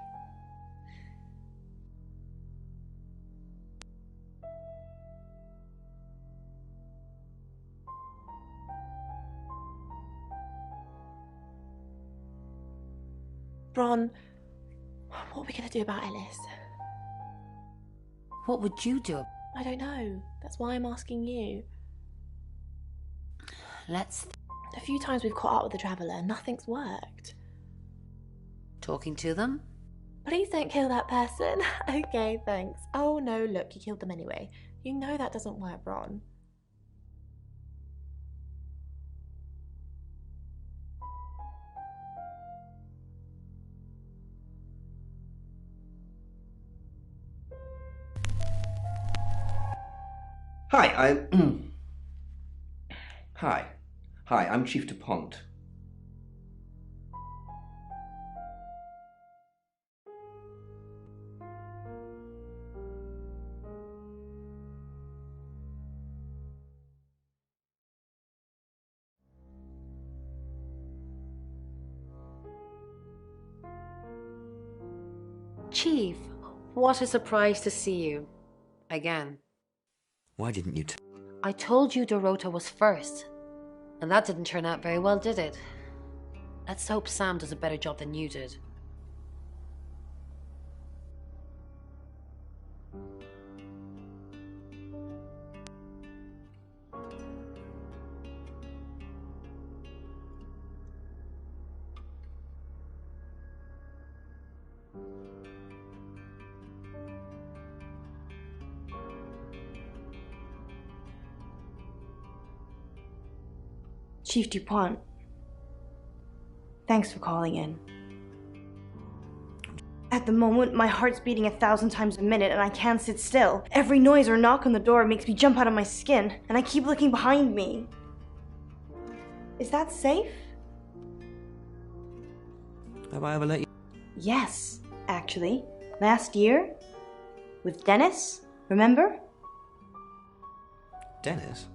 Bron, what are we going to do about Ellis? What would you do? I don't know. That's why I'm asking you. A few times we've caught up with the Traveller, nothing's worked. Talking to them? Please don't kill that person. Okay, thanks. Oh no, look, you killed them anyway. You know that doesn't work, Bron. Hi, Hi, I'm Chief DuPont. Chief, what a surprise to see you. Again. Why didn't you I told you Dorota was first. And that didn't turn out very well, did it? Let's hope Sam does a better job than you did. Chief DuPont, thanks for calling in. At the moment, my heart's beating 1,000 times a minute and I can't sit still. Every noise or knock on the door makes me jump out of my skin, and I keep looking behind me. Is that safe? Have I ever let you? Yes, actually. Last year? With Dennis, remember? Dennis?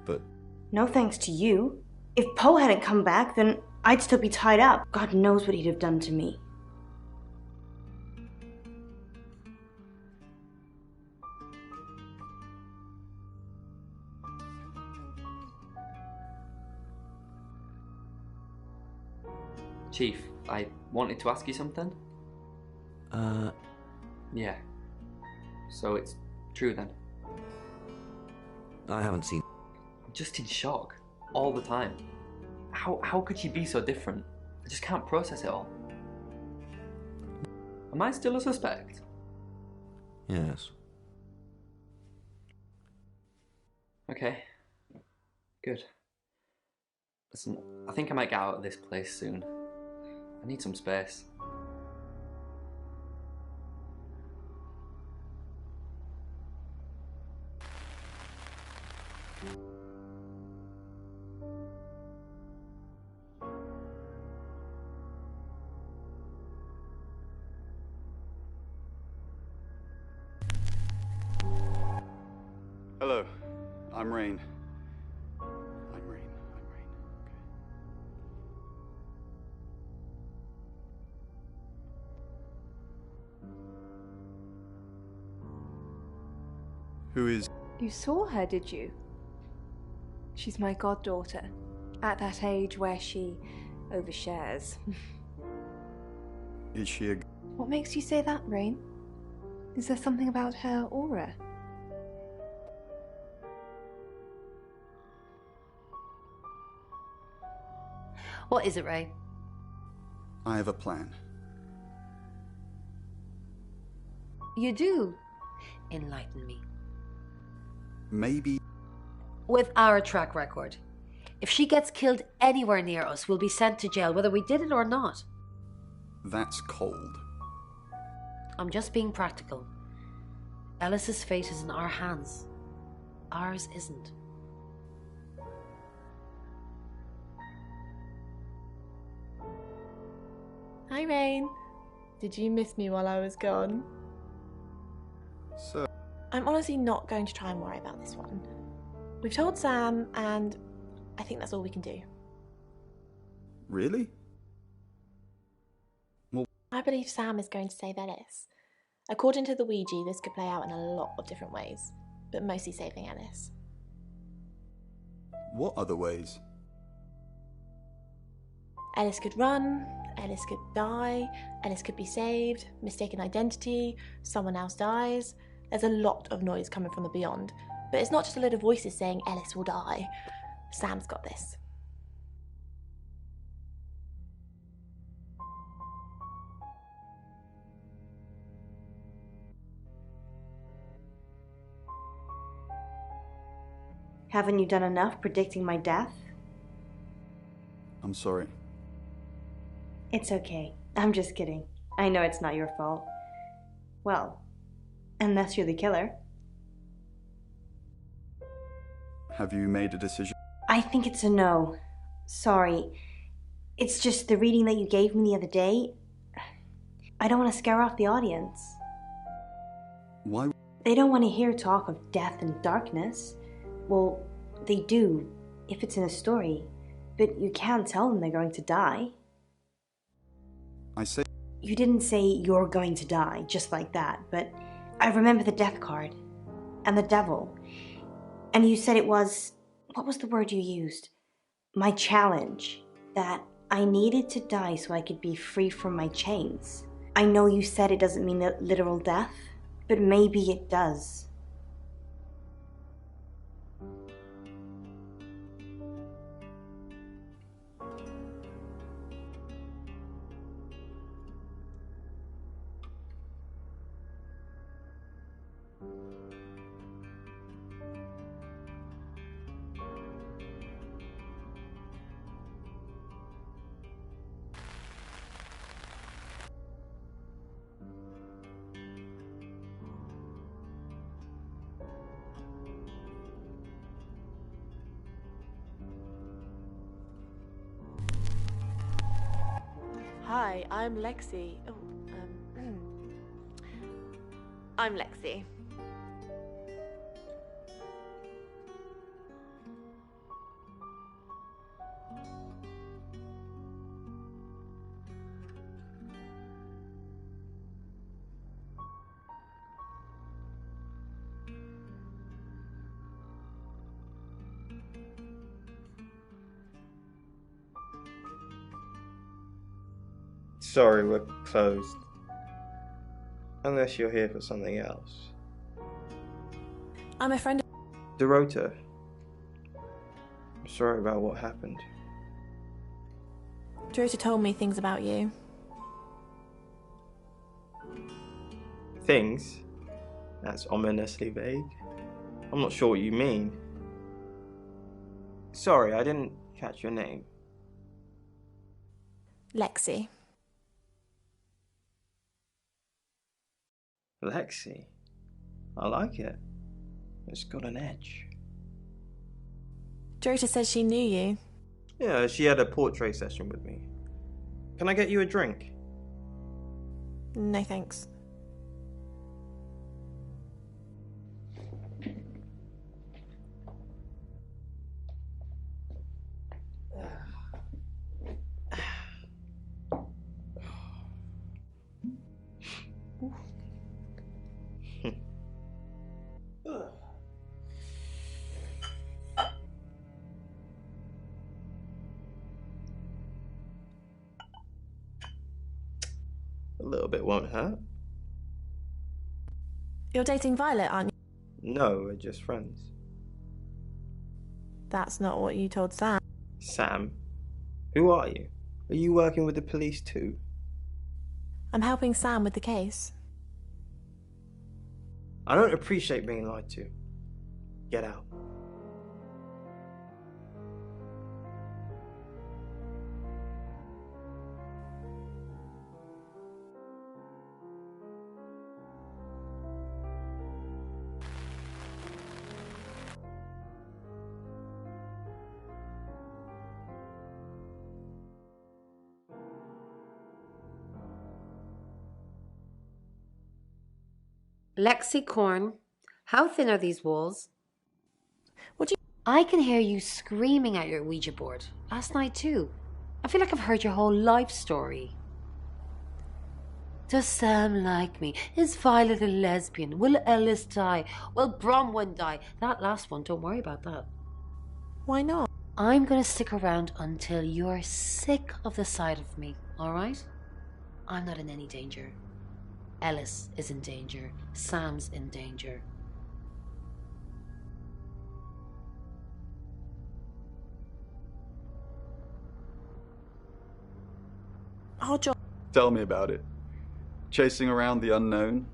But... No thanks to you. If Poe hadn't come back, then I'd still be tied up. God knows what he'd have done to me. Chief, I wanted to ask you something. Yeah. So it's true then? I haven't seen... I'm just in shock. All the time. How could she be so different? I just can't process it all. Am I still a suspect? Yes. Okay. Good. Listen, I think I might get out of this place soon. I need some space. Hello, I'm Rain. I'm Rain. Who is... You saw her, did you? She's my goddaughter, at that age where she overshares. Is she a... What makes you say that, Rain? Is there something about her aura? What is it, Ray? I have a plan. You do? Enlighten me. Maybe... With our track record, if she gets killed anywhere near us, we'll be sent to jail, whether we did it or not. That's cold. I'm just being practical. Ellis's fate is in our hands. Ours isn't. Hi, Rain. Did you miss me while I was gone? So... I'm honestly not going to try and worry about this one. We've told Sam, and I think that's all we can do. Really? Well... I believe Sam is going to save Ellis. According to the Ouija, this could play out in a lot of different ways, but mostly saving Ellis. What other ways? Ellis could run, Ellis could die, Ellis could be saved, mistaken identity, someone else dies. There's a lot of noise coming from the beyond, but it's not just a load of voices saying Ellis will die. Sam's got this. Haven't you done enough predicting my death? I'm sorry. It's okay. I'm just kidding. I know it's not your fault. Well, unless you're the killer. Have you made a decision? I think it's a no. Sorry. It's just the reading that you gave me the other day. I don't want to scare off the audience. Why? They don't want to hear talk of death and darkness. Well, they do, if it's in a story. But you can't tell them they're going to die. I say... You didn't say you're going to die, just like that, but I remember the death card. And the devil. And you said it was... What was the word you used? My challenge. That I needed to die so I could be free from my chains. I know you said it doesn't mean literal death, but maybe it does. Hi, I'm Lexi. I'm Lexi. Sorry, we're closed. Unless you're here for something else. I'm a friend of... Dorota. I'm sorry about what happened. Dorota told me things about you. Things? That's ominously vague. I'm not sure what you mean. Sorry, I didn't catch your name. Lexi. Lexi. I like it. It's got an edge. Dorota says she knew you. Yeah, she had a portrait session with me. Can I get you a drink? No thanks. A little bit won't hurt. You're dating Violet, aren't you? No, we're just friends. That's not what you told Sam. Sam? Who are you? Are you working with the police too? I'm helping Sam with the case. I don't appreciate being lied to. Get out. Lexi Korn, how thin are these walls? What do you... I can hear you screaming at your Ouija board. Last night too. I feel like I've heard your whole life story. Does Sam like me? Is Violet a lesbian? Will Ellis die? Will Bronwyn die? That last one, don't worry about that. Why not? I'm gonna stick around until you're sick of the sight of me, alright? I'm not in any danger. Ellis is in danger. Sam's in danger. Our job. Tell me about it. Chasing around the unknown,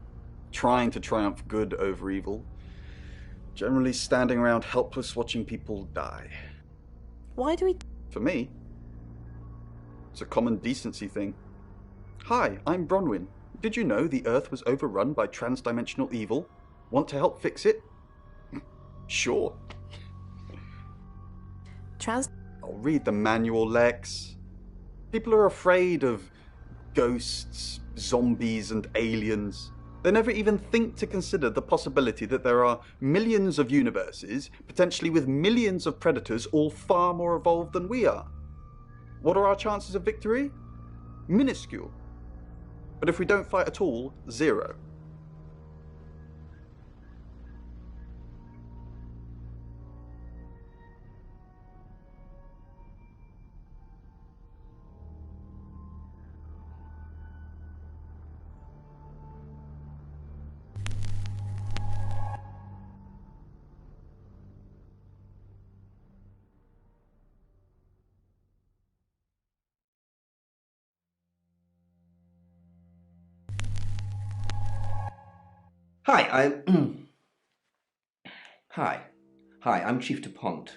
trying to triumph good over evil, generally standing around helpless watching people die. Why do we... For me, it's a common decency thing. Hi, I'm Bronwyn. Did you know the Earth was overrun by transdimensional evil? Want to help fix it? Sure. I'll read the manual, Lex. People are afraid of ghosts, zombies, and aliens. They never even think to consider the possibility that there are millions of universes, potentially with millions of predators, all far more evolved than we are. What are our chances of victory? Minuscule. But if we don't fight at all, 0. Hi, I'm Chief DuPont.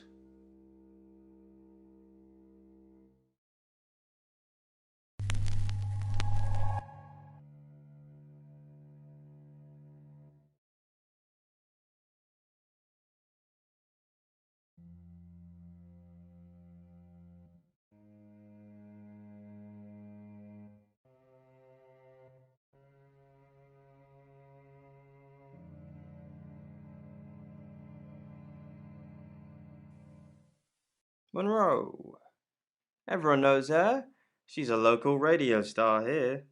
Monroe. Everyone knows her. She's a local radio star here.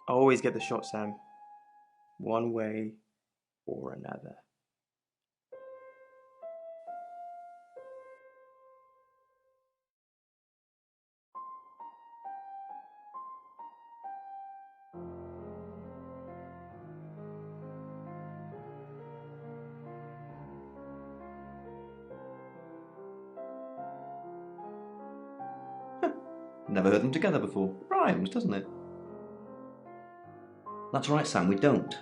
I always get the shot, Sam. One way or another. Never heard them together before. Rhymes, doesn't it? That's right, Sam, we don't.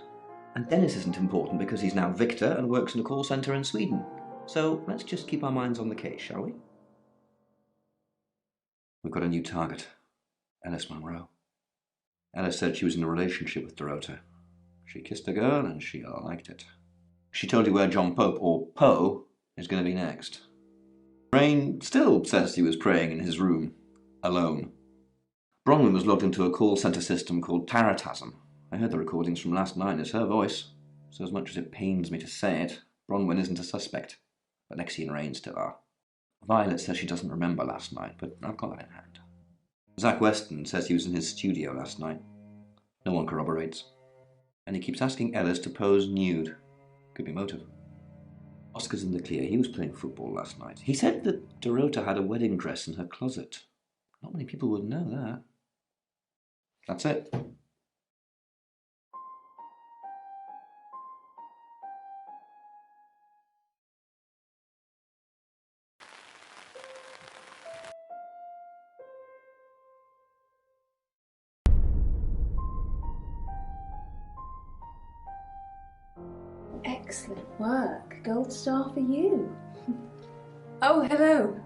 And Dennis isn't important because he's now Victor and works in a call centre in Sweden. So let's just keep our minds on the case, shall we? We've got a new target. Ellis Monroe. Ellis said she was in a relationship with Dorota. She kissed a girl and she liked it. She told you where John Pope, or Poe, is going to be next. Rain still says he was praying in his room. Alone. Bronwyn was logged into a call centre system called Taratasm. I heard the recordings from last night. It's her voice. So as much as it pains me to say it, Bronwyn isn't a suspect. But Lexi and Rain still are. Violet says she doesn't remember last night, but I've got that in hand. Zach Weston says he was in his studio last night. No one corroborates. And he keeps asking Ellis to pose nude. Could be motive. Oscar's in the clear. He was playing football last night. He said that Dorota had a wedding dress in her closet. Not many people would know that. That's it. Excellent work. Gold star for you. Oh, hello.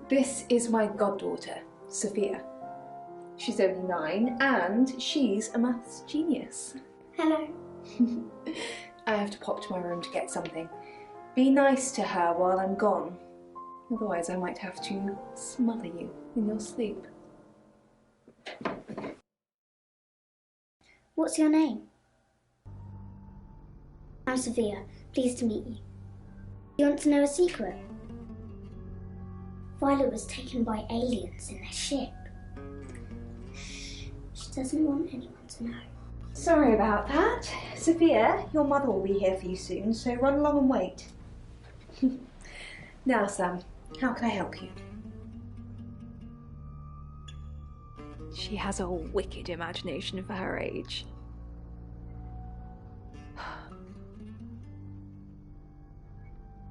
This is my goddaughter, Sophia. She's only 9 and she's a maths genius. Hello. I have to pop to my room to get something. Be nice to her while I'm gone. Otherwise I might have to smother you in your sleep. What's your name? I'm Sophia. Pleased to meet you. You want to know a secret? Violet was taken by aliens in their ship. She doesn't want anyone to know. Sorry about that. Sophia, your mother will be here for you soon, so run along and wait. Now, Sam, how can I help you? She has a wicked imagination for her age.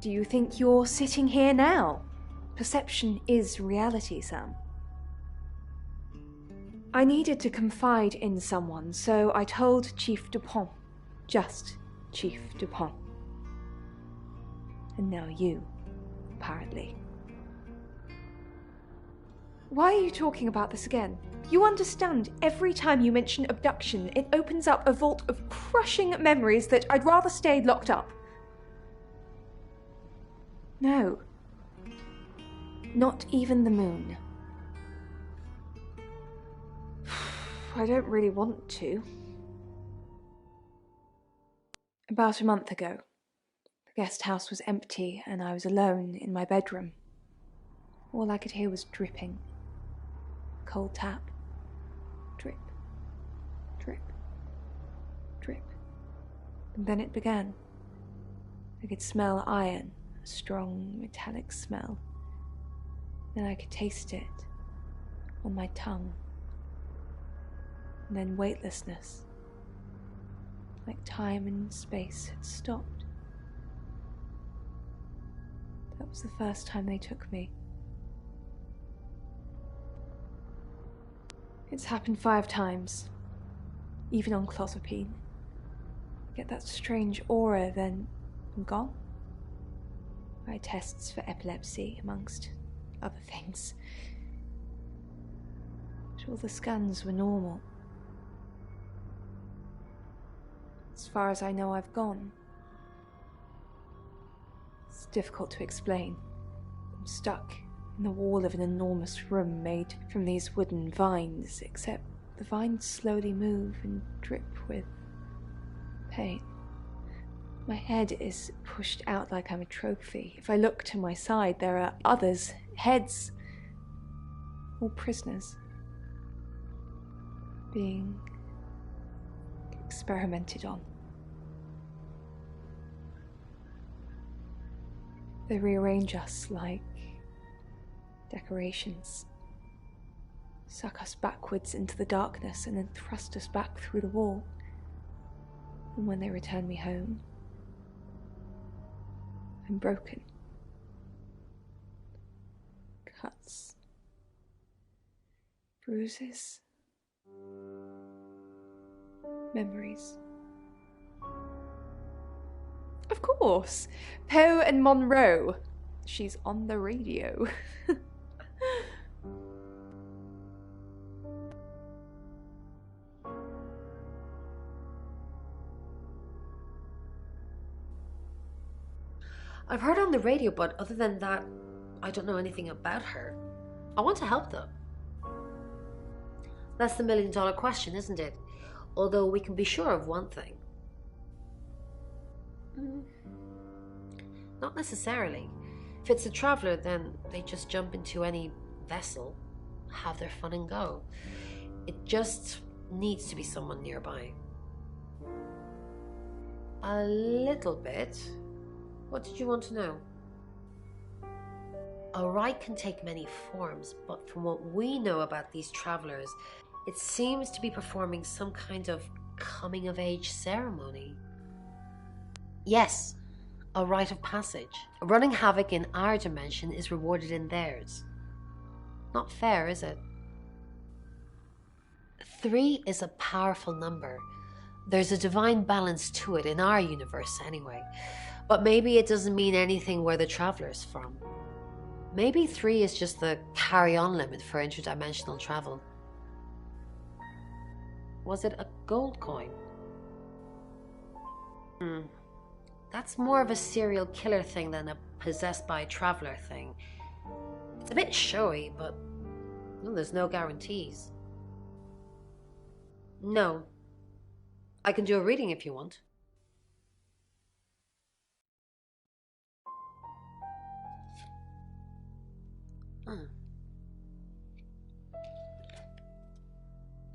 Do you think you're sitting here now? Perception is reality, Sam. I needed to confide in someone, so I told Chief Dupont. Just Chief Dupont. And now you, apparently. Why are you talking about this again? You understand, every time you mention abduction, it opens up a vault of crushing memories that I'd rather stay locked up. No. Not even the moon. I don't really want to. About a month ago, the guest house was empty and I was alone in my bedroom. All I could hear was dripping. Cold tap. Drip. Drip. Drip. And then it began. I could smell iron, a strong metallic smell. Then I could taste it on my tongue. And then weightlessness. Like time and space had stopped. That was the first time they took me. It's happened 5 times, even on clozapine. Get that strange aura, then I'm gone. I had tests for epilepsy, amongst other things. But all the scans were normal. As far as I know, I've gone. It's difficult to explain. I'm stuck in the wall of an enormous room made from these wooden vines, except the vines slowly move and drip with pain. My head is pushed out like I'm a trophy. If I look to my side, there are others, heads, all prisoners, being experimented on. They rearrange us like decorations, suck us backwards into the darkness and then thrust us back through the wall. And when they return me home, I'm broken. Cuts. Bruises. Memories. Of course! Poe and Monroe. She's on the radio. I've heard on the radio, but other than that, I don't know anything about her. I want to help though. That's the $1 million question, isn't it? Although we can be sure of one thing. Not necessarily. If it's a traveler, then they just jump into any vessel, have their fun and go. It just needs to be someone nearby. A little bit. What did you want to know? A rite can take many forms, but from what we know about these travelers, it seems to be performing some kind of coming-of-age ceremony. Yes, a rite of passage. Running havoc in our dimension is rewarded in theirs. Not fair, is it? 3 is a powerful number. There's a divine balance to it in our universe anyway. But maybe it doesn't mean anything where the traveler's from. Maybe 3 is just the carry-on limit for interdimensional travel. Was it a gold coin? That's more of a serial killer thing than a possessed by a traveler thing. It's a bit showy, but well, there's no guarantees. No. I can do a reading if you want.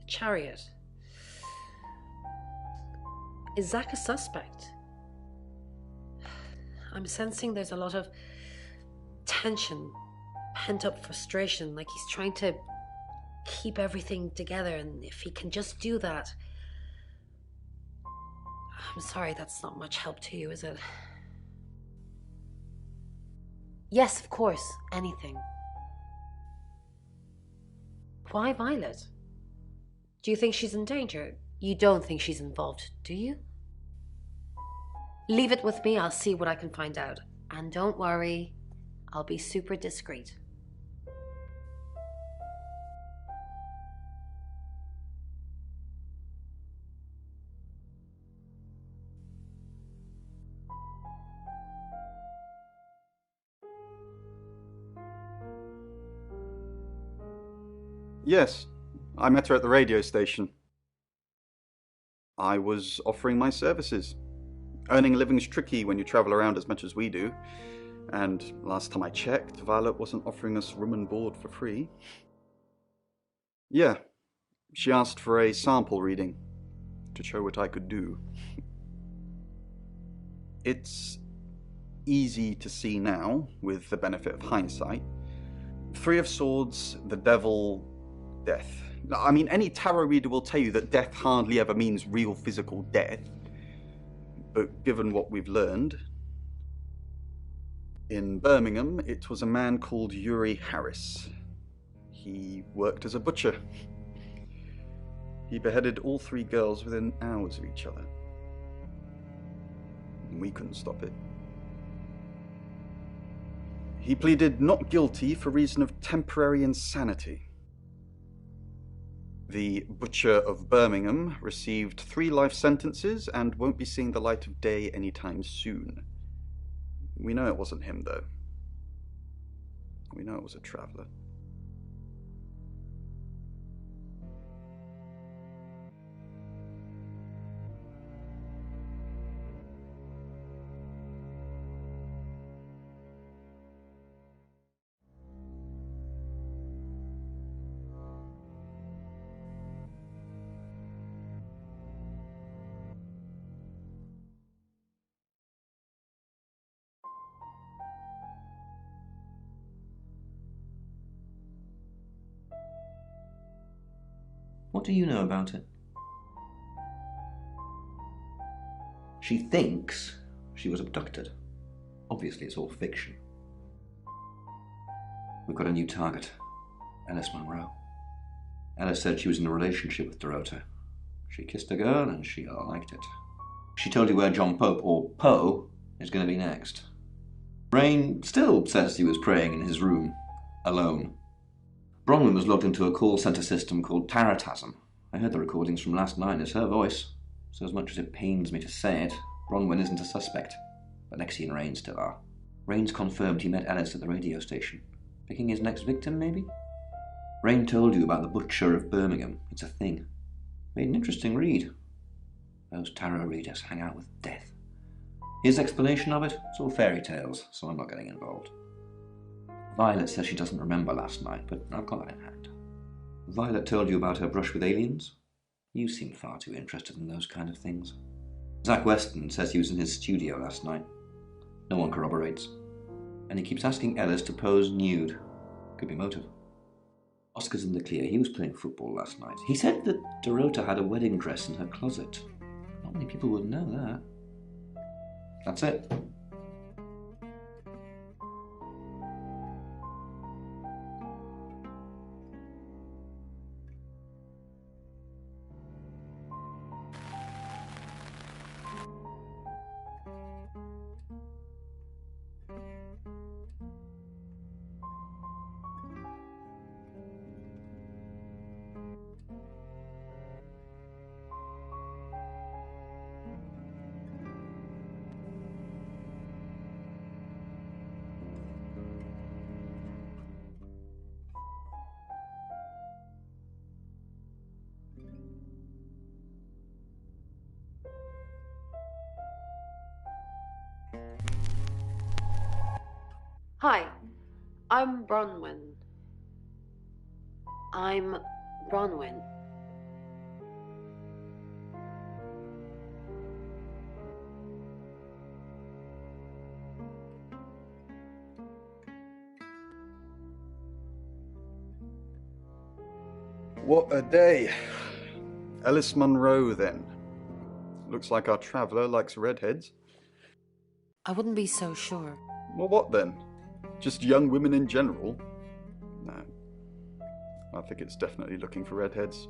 Chariot. Is Zach a suspect? I'm sensing there's a lot of tension, pent up frustration, like he's trying to keep everything together, and if he can just do that. I'm sorry, that's not much help to you, is it? Yes, of course, anything. Why Violet? Do you think she's in danger? You don't think she's involved, do you? Leave it with me, I'll see what I can find out. And don't worry, I'll be super discreet. Yes, I met her at the radio station. I was offering my services. Earning a living's tricky when you travel around as much as we do. And last time I checked, Violet wasn't offering us room and board for free. Yeah, she asked for a sample reading to show what I could do. It's easy to see now, with the benefit of hindsight. 3 of Swords, the Devil, death. I mean, any tarot reader will tell you that death hardly ever means real physical death. But given what we've learned, in Birmingham, it was a man called Yuri Harris. He worked as a butcher. He beheaded all 3 girls within hours of each other. We couldn't stop it. He pleaded not guilty for reason of temporary insanity. The Butcher of Birmingham received 3 life sentences and won't be seeing the light of day anytime soon. We know it wasn't him, though. We know it was a traveller. What do you know about it? She thinks she was abducted. Obviously, it's all fiction. We've got a new target, Ellis Monroe. Ellis said she was in a relationship with Dorota. She kissed a girl and she liked it. She told you where John Pope, or Poe, is going to be next. Rain still says he was praying in his room, alone. Bronwyn was logged into a call centre system called Taratasm. I heard the recordings from last night. It's her voice. So as much as it pains me to say it, Bronwyn isn't a suspect. But Lexi and Rain still are. Rain's confirmed he met Ellis at the radio station. Picking his next victim, maybe? Rain told you about the Butcher of Birmingham. It's a thing. Made an interesting read. Those tarot readers hang out with death. His explanation of it? It's all fairy tales, so I'm not getting involved. Violet says she doesn't remember last night, but I've got that in hand. Violet told you about her brush with aliens? You seem far too interested in those kind of things. Zach Weston says he was in his studio last night. No one corroborates. And he keeps asking Ellis to pose nude. Could be motive. Oscar's in the clear. He was playing football last night. He said that Dorota had a wedding dress in her closet. Not many people would know that. That's it. Hi, I'm Bronwyn. I'm Bronwyn. What a day. Alice Munro, then. Looks like our traveller likes redheads. I wouldn't be so sure. Well, what then? Just young women in general? No. I think it's definitely looking for redheads.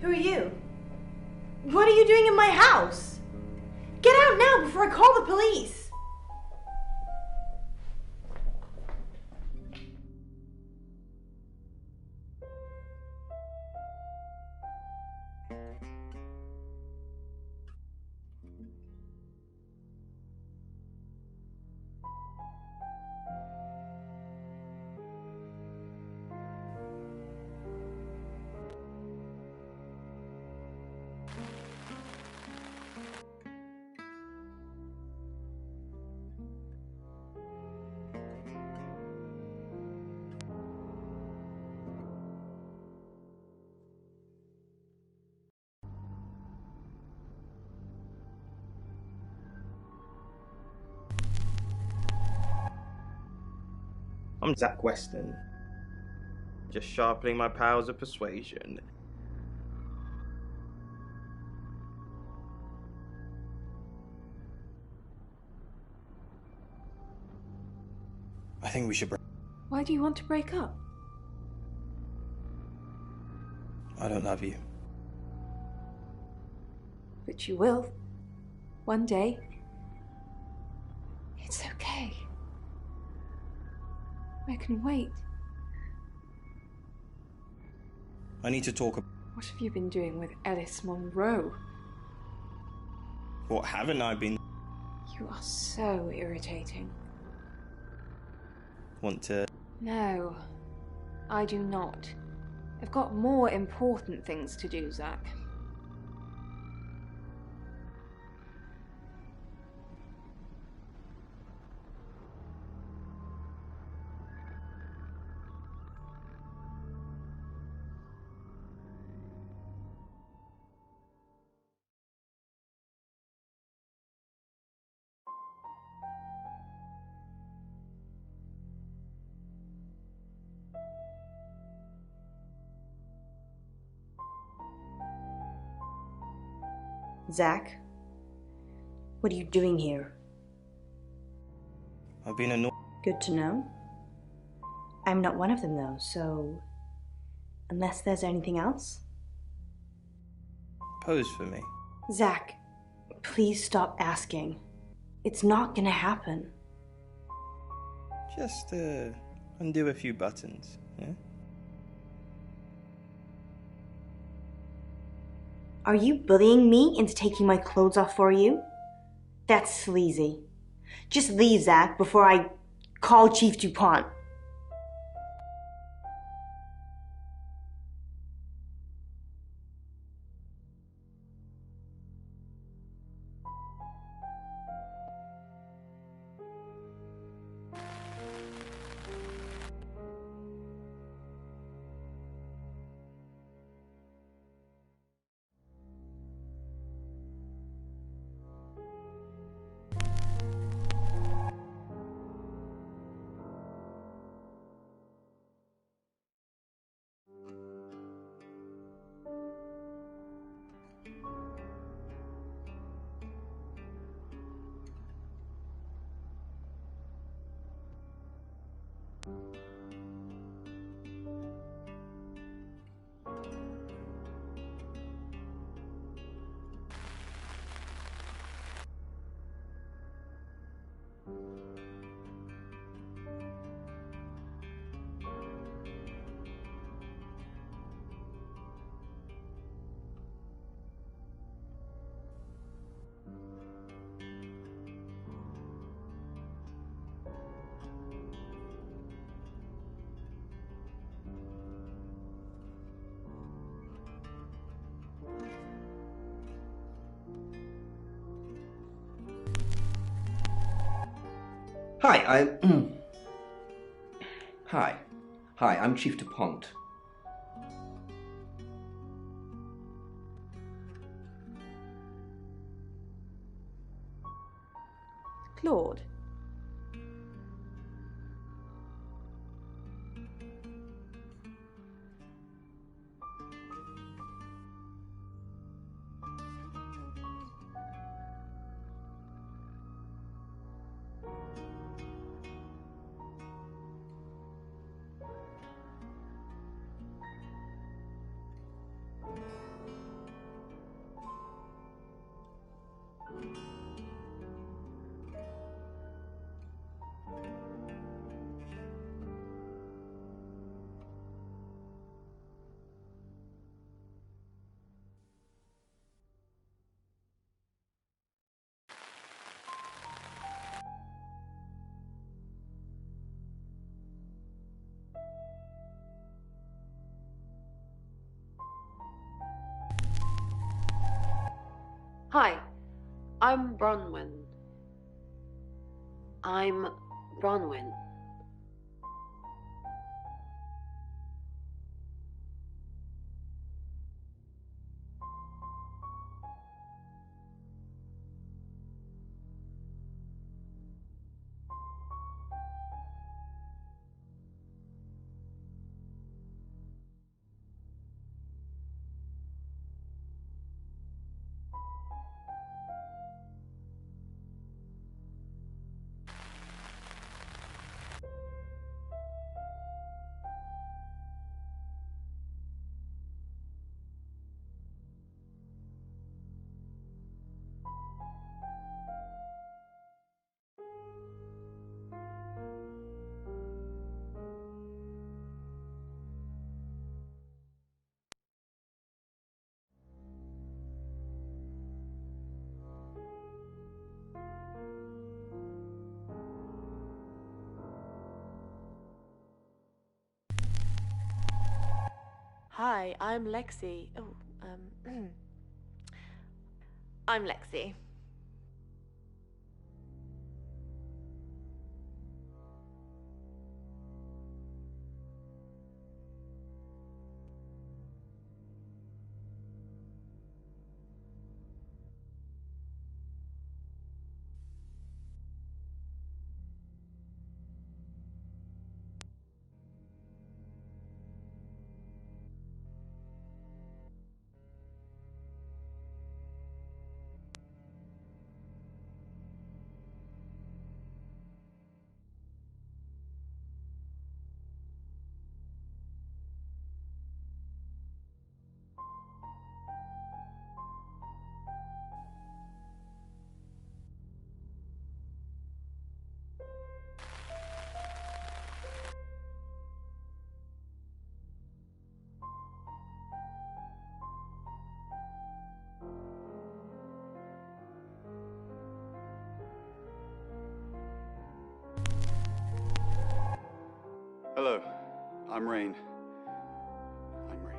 Who are you? What are you doing in my house? Get out now before I call the police! I'm Zach Weston. Just sharpening my powers of persuasion. I think we should break. Why do you want to break up? I don't love you. But you will. One day. It's okay. I can wait. I need to talk. What have you been doing with Alice Munro? What haven't I been? You are so irritating. Want to? No, I do not. I've got more important things to do, Zach. Zach, what are you doing here? I've been annoyed. Good to know. I'm not one of them, though, so unless there's anything else? Pose for me. Zach, please stop asking. It's not gonna happen. Just undo a few buttons, yeah? Are you bullying me into taking my clothes off for you? That's sleazy. Just leave, Zach, before I call Chief DuPont. Hi, I'm... Hi, I'm Chief DuPont. Claude? Hi, I'm Bronwyn. I'm Bronwyn. Hi, I'm Lexi. Oh, I'm Lexi. Hello, I'm Rain. I'm Rain.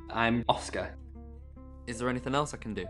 I'm Oscar. Is there anything else I can do?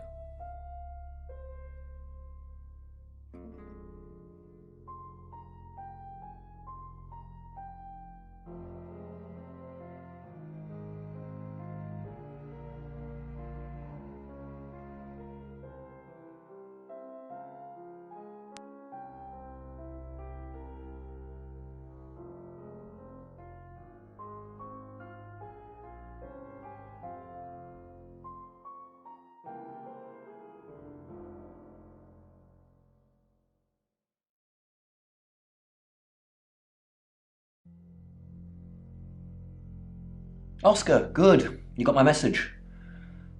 Oscar, good. You got my message.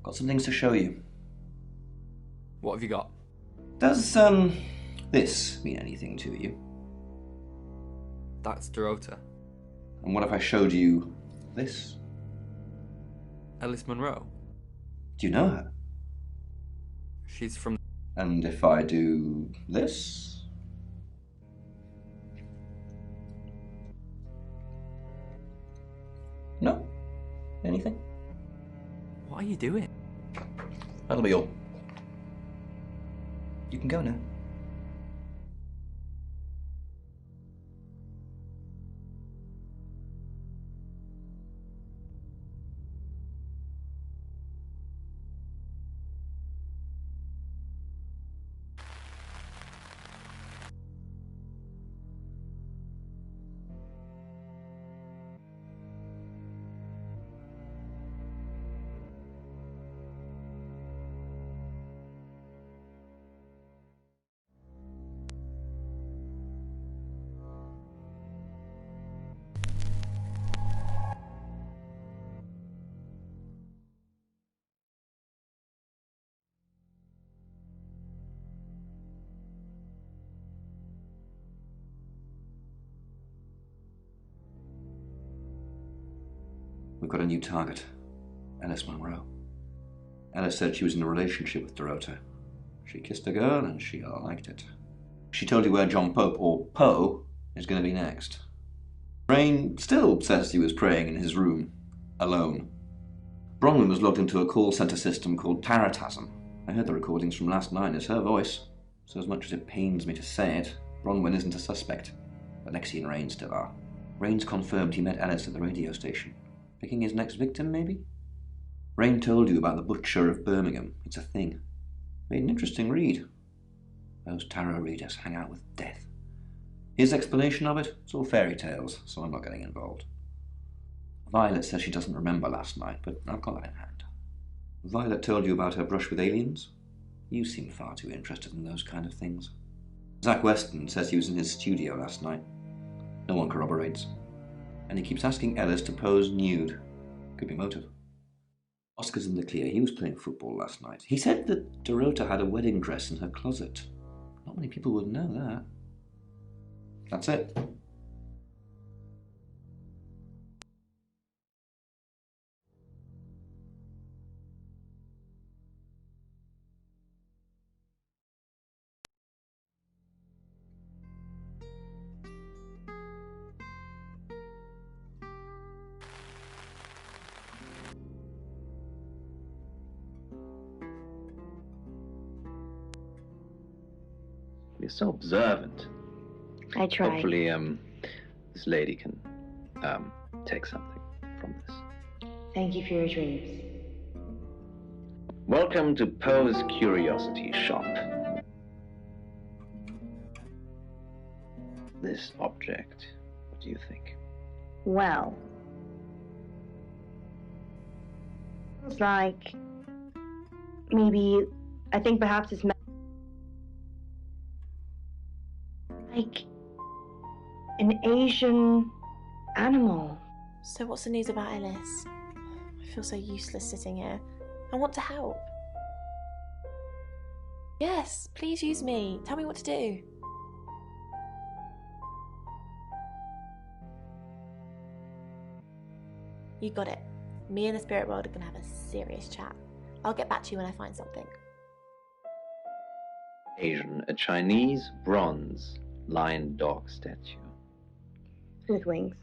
Got some things to show you. What have you got? Does, this mean anything to you? That's Dorota. And what if I showed you this? Alice Munro. Do you know her? She's from... And if I do this? No? Anything? What are you doing? That'll be all. You can go now. We've got a new target. Alice Munro. Alice said she was in a relationship with Dorota. She kissed a girl and she liked it. She told you where John Pope, or Poe, is going to be next. Rain still says he was praying in his room, alone. Bronwyn was logged into a call centre system called Sara-Dixon. I heard the recordings from last night. It's her voice. So as much as it pains me to say it, Bronwyn isn't a suspect. Alexei and Rain still are. Rain's confirmed he met Alice at the radio station. Picking his next victim, maybe? Rain told you about the butcher of Birmingham. It's a thing. Made an interesting read. Those tarot readers hang out with death. His explanation of it, it's all fairy tales, so I'm not getting involved. Violet says she doesn't remember last night, but I've got that in hand. Violet told you about her brush with aliens? You seem far too interested in those kind of things. Zach Weston says he was in his studio last night. No one corroborates. And he keeps asking Ellis to pose nude. Could be motive. Oscar's in the clear. He was playing football last night. He said that Dorota had a wedding dress in her closet. Not many people would know that. That's it. You're so observant. I try. Hopefully, this lady can, take something from this. Thank you for your dreams. Welcome to Poe's Curiosity Shop. This object, what do you think? Well, it's like maybe I think perhaps it's like an Asian animal. So what's the news about Alice? I feel so useless sitting here. I want to help. Yes, please use me. Tell me what to do. You got it. Me and the spirit world are going to have a serious chat. I'll get back to you when I find something. Asian, a Chinese bronze lion dog statue. With wings.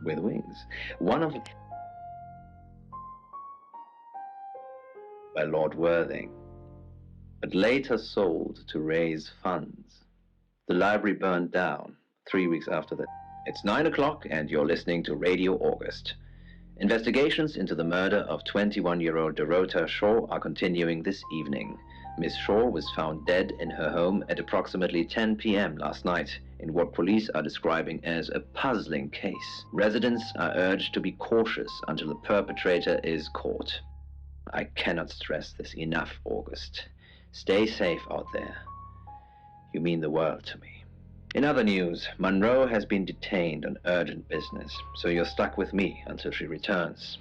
With wings. One of by Lord Worthing, but later sold to raise funds. The library burned down 3 weeks after that. It's 9 o'clock and you're listening to Radio August. Investigations into the murder of 21-year-old Dorota Shaw are continuing this evening. Miss Shaw was found dead in her home at approximately 10 p.m. last night in what police are describing as a puzzling case. Residents are urged to be cautious until the perpetrator is caught. I cannot stress this enough, August. Stay safe out there. You mean the world to me. In other news, Monroe has been detained on urgent business, so you're stuck with me until she returns.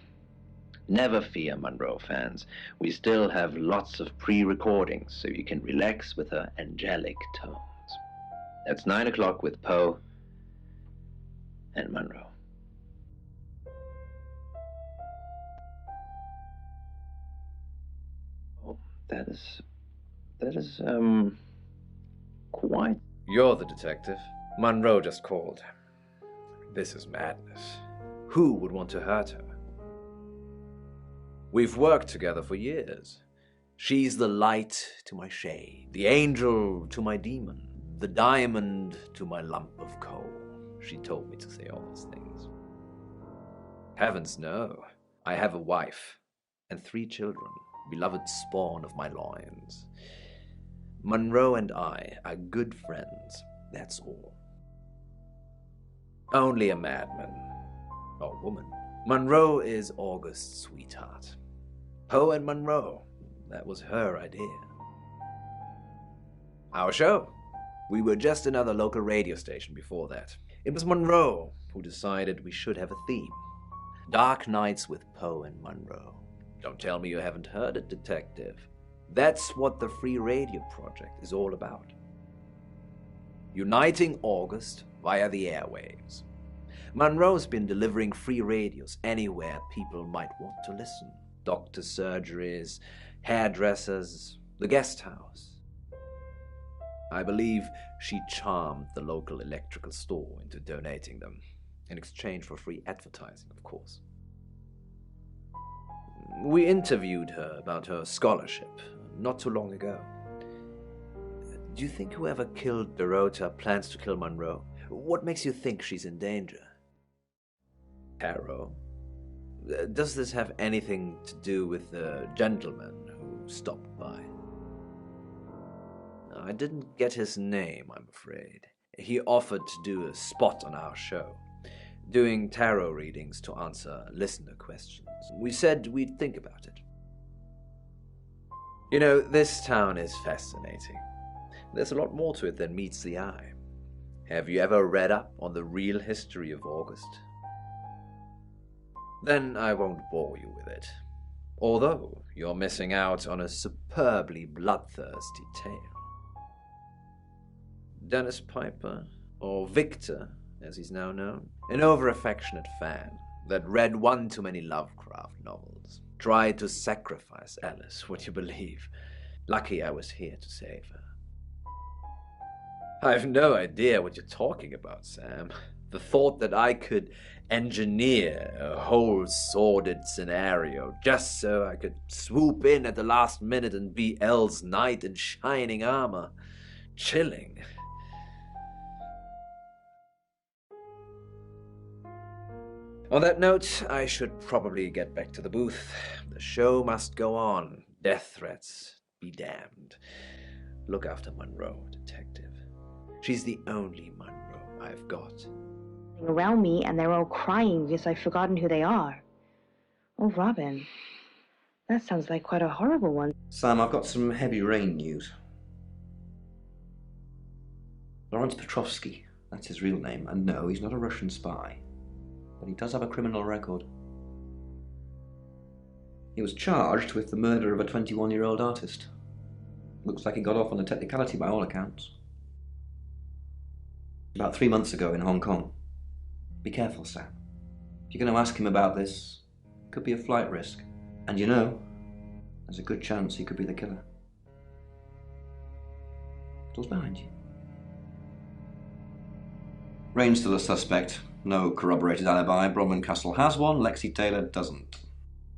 Never fear, Monroe fans. We still have lots of pre-recordings, so you can relax with her angelic tones. That's 9 o'clock with Poe and Monroe. Oh, that is quite... You're the detective. Monroe just called. This is madness. Who would want to hurt her? We've worked together for years. She's the light to my shade, the angel to my demon, the diamond to my lump of coal. She told me to say all those things. Heavens no. I have a wife and 3 children, beloved spawn of my loins. Monroe and I are good friends, that's all. Only a madman, or woman. Monroe is August's sweetheart. Poe and Monroe, that was her idea. Our show. We were just another local radio station before that. It was Monroe who decided we should have a theme. Dark Nights with Poe and Monroe. Don't tell me you haven't heard it, detective. That's what the Free Radio Project is all about. Uniting August via the airwaves. Monroe's been delivering free radios anywhere people might want to listen. Doctor surgeries, hairdressers, the guest house. I believe she charmed the local electrical store into donating them, in exchange for free advertising, of course. We interviewed her about her scholarship not too long ago. Do you think whoever killed Dorota plans to kill Monroe? What makes you think she's in danger? Tarot? Does this have anything to do with the gentleman who stopped by? I didn't get his name, I'm afraid. He offered to do a spot on our show, doing tarot readings to answer listener questions. We said we'd think about it. You know, this town is fascinating. There's a lot more to it than meets the eye. Have you ever read up on the real history of August? Then I won't bore you with it, although you're missing out on a superbly bloodthirsty tale. Dennis Piper, or Victor, as he's now known, an over-affectionate fan that read one too many Lovecraft novels, tried to sacrifice Alice, would you believe? Lucky I was here to save her. I've no idea what you're talking about, Sam. The thought that I could engineer a whole sordid scenario just so I could swoop in at the last minute and be Elle's knight in shining armor. Chilling. On that note, I should probably get back to the booth. The show must go on. Death threats be damned. Look after Monroe, detective. She's the only Monroe I've got. Around me and they're all crying because I've forgotten who they are. Oh, Robin, that sounds like quite a horrible one. Sam, I've got some heavy rain news. Lawrence Petrovsky, that's his real name, and no, he's not a Russian spy, but he does have a criminal record. He was charged with the murder of a 21-year-old artist. Looks like he got off on a technicality by all accounts. About 3 months ago in Hong Kong. Be careful, Sam. If you're going to ask him about this, it could be a flight risk. And you know, there's a good chance he could be the killer. Door's behind you. Rain's still a suspect. No corroborated alibi. Bronwyn Castle has one, Lexi Taylor doesn't.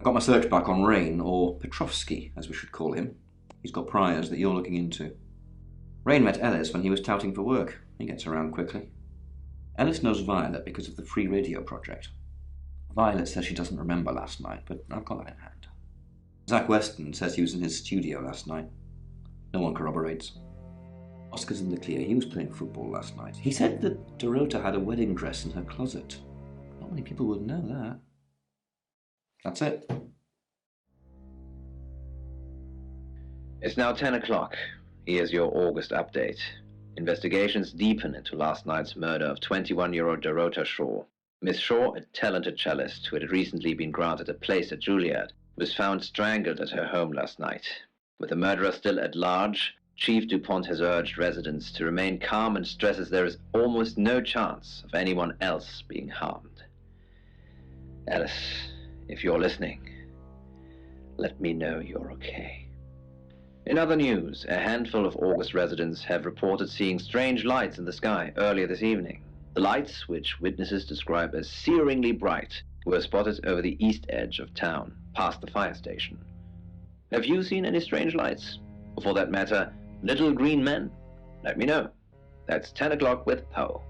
I got my search back on Rain, or Petrovsky, as we should call him. He's got priors that you're looking into. Rain met Ellis when he was touting for work. He gets around quickly. Ellis knows Violet because of the Free Radio Project. Violet says she doesn't remember last night, but I've got that in hand. Zach Weston says he was in his studio last night. No one corroborates. Oscar's in the clear. He was playing football last night. He said that Dorota had a wedding dress in her closet. Not many people would know that. That's it. It's now 10 o'clock. Here's your August update. Investigations deepen into last night's murder of 21-year-old Dorota Shaw. Miss Shaw, a talented cellist who had recently been granted a place at Juilliard, was found strangled at her home last night. With the murderer still at large, Chief DuPont has urged residents to remain calm and stresses there is almost no chance of anyone else being harmed. Alice, if you're listening, let me know you're okay. In other news, a handful of August residents have reported seeing strange lights in the sky earlier this evening. The lights, which witnesses describe as searingly bright, were spotted over the east edge of town, past the fire station. Have you seen any strange lights? Or for that matter, little green men? Let me know. That's 10 o'clock with Poe.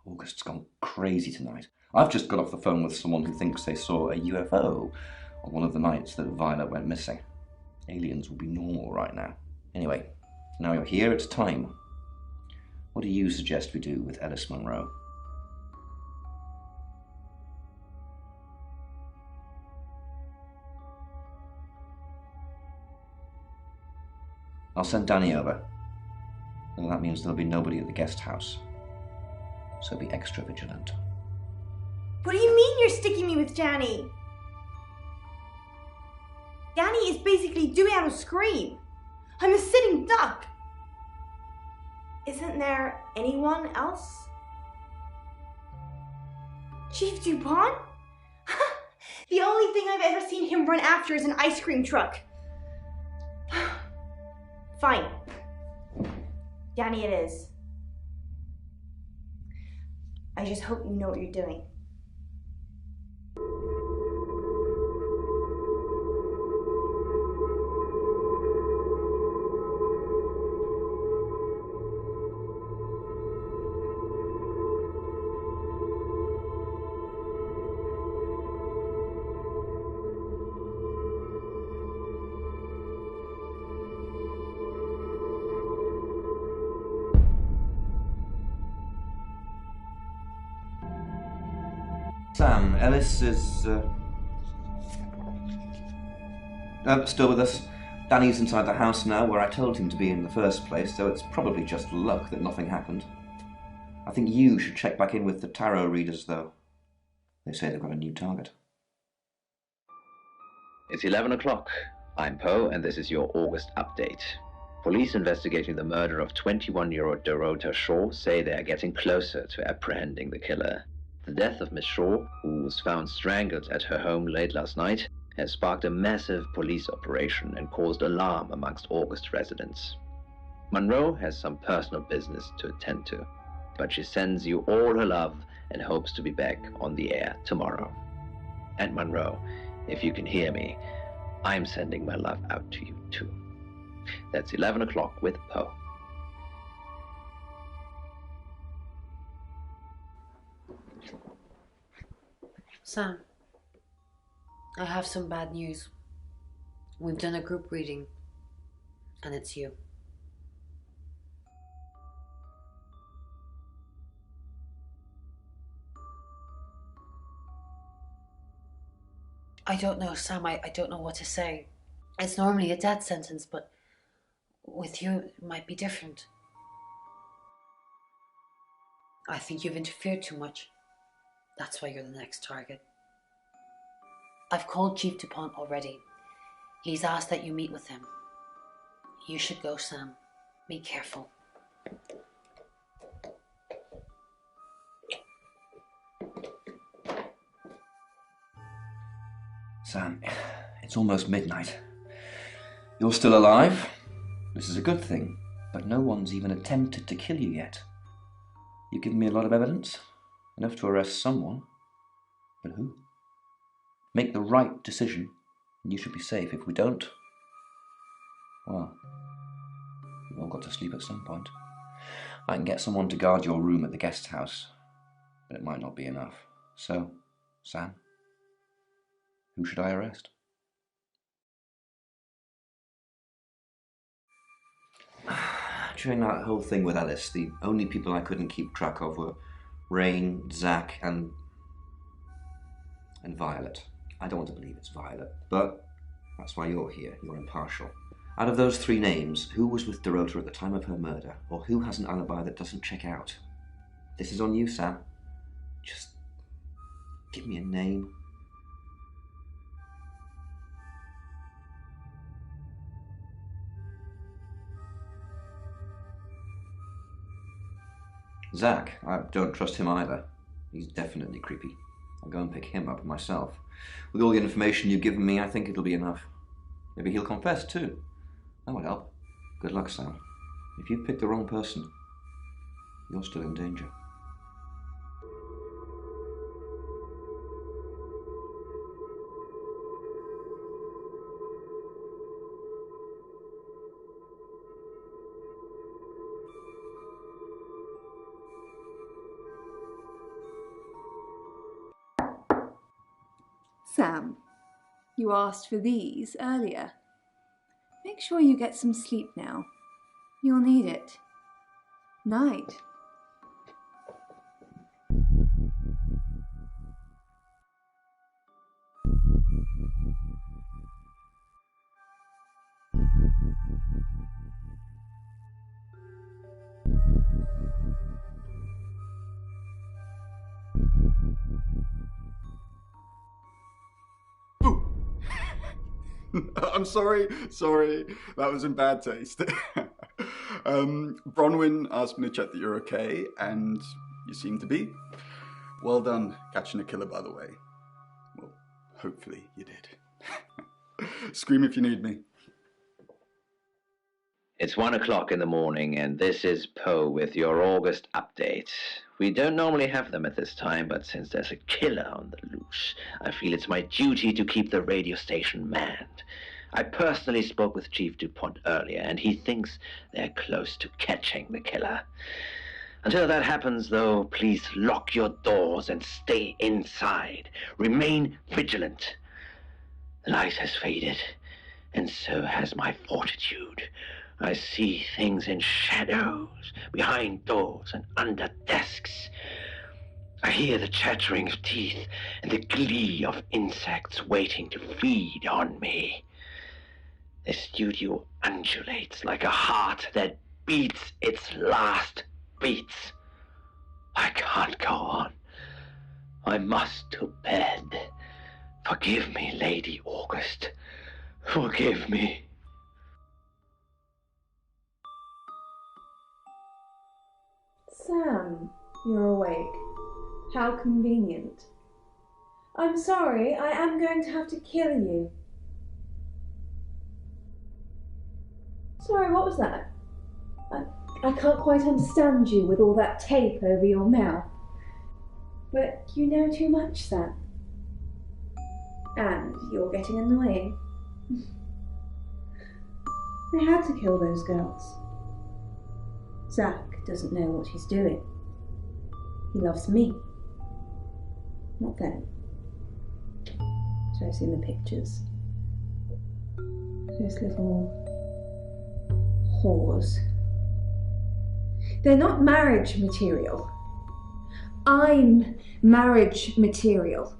August's gone crazy tonight. I've just got off the phone with someone who thinks they saw a UFO on one of the nights that Violet went missing. Aliens will be normal right now. Anyway, now you're here, it's time. What do you suggest we do with Ellis Monroe? I'll send Danny over. And that means there'll be nobody at the guest house. So be extra vigilant. What do you mean you're sticking me with Danny? Danny is basically doing out a scream. I'm a sitting duck. Isn't there anyone else? Chief DuPont? The only thing I've ever seen him run after is an ice cream truck. Fine. Danny it is. I just hope you know what you're doing. Sam, Ellis is still with us. Danny's inside the house now, where I told him to be in the first place, so it's probably just luck that nothing happened. I think you should check back in with the tarot readers, though. They say they've got a new target. It's 11 o'clock. I'm Poe, and this is your August update. Police investigating the murder of 21-year-old Dorota Shaw say they are getting closer to apprehending the killer. The death of Miss Shaw, who was found strangled at her home late last night, has sparked a massive police operation and caused alarm amongst August residents. Monroe has some personal business to attend to, but she sends you all her love and hopes to be back on the air tomorrow. And Monroe, if you can hear me, I'm sending my love out to you too. That's 11 o'clock with Poe. Sam, I have some bad news. We've done a group reading, and it's you. I don't know, Sam. I don't know what to say. It's normally a death sentence, but with you, it might be different. I think you've interfered too much. That's why you're the next target. I've called Chief DuPont already. He's asked that you meet with him. You should go, Sam. Be careful. Sam, it's almost midnight. You're still alive. This is a good thing, but no one's even attempted to kill you yet. You've given me a lot of evidence. Enough to arrest someone. But who? Make the right decision, and you should be safe. If we don't, well, we've all got to sleep at some point. I can get someone to guard your room at the guest house, but it might not be enough. So, Sam, who should I arrest? During that whole thing with Alice, the only people I couldn't keep track of were Rain, Zach, and and Violet. I don't want to believe it's Violet, but that's why you're here. You're impartial. Out of those three names, who was with Dorota at the time of her murder, or who has an alibi that doesn't check out? This is on you, Sam. Just give me a name. Zach, I don't trust him either. He's definitely creepy. I'll go and pick him up myself. With all the information you've given me, I think it'll be enough. Maybe he'll confess too. That would help. Good luck, Sam. If you've picked the wrong person, you're still in danger. Sam, you asked for these earlier. Make sure you get some sleep now. You'll need it. Night. I'm sorry. That was in bad taste. Bronwyn asked me to check that you're okay, and you seem to be. Well done catching a killer, by the way. Well, hopefully you did. Scream if you need me. It's 1 o'clock in the morning, and this is Poe with your August update. We don't normally have them at this time, but since there's a killer on the loose, I feel it's my duty to keep the radio station manned. I personally spoke with Chief DuPont earlier, and he thinks they're close to catching the killer. Until that happens, though, please lock your doors and stay inside. Remain vigilant. The light has faded, and so has my fortitude. I see things in shadows, behind doors and under desks. I hear the chattering of teeth and the glee of insects waiting to feed on me. The studio undulates like a heart that beats its last beats. I can't go on. I must to bed. Forgive me, Lady August. Forgive me. Sam, you're awake. How convenient. I'm sorry, I am going to have to kill you. Sorry, what was that? I can't quite understand you with all that tape over your mouth. But you know too much, Sam. And you're getting annoying. I had to kill those girls. Zach doesn't know what he's doing. He loves me, not them. So I've seen the pictures. Those little whores. They're not marriage material. I'm marriage material.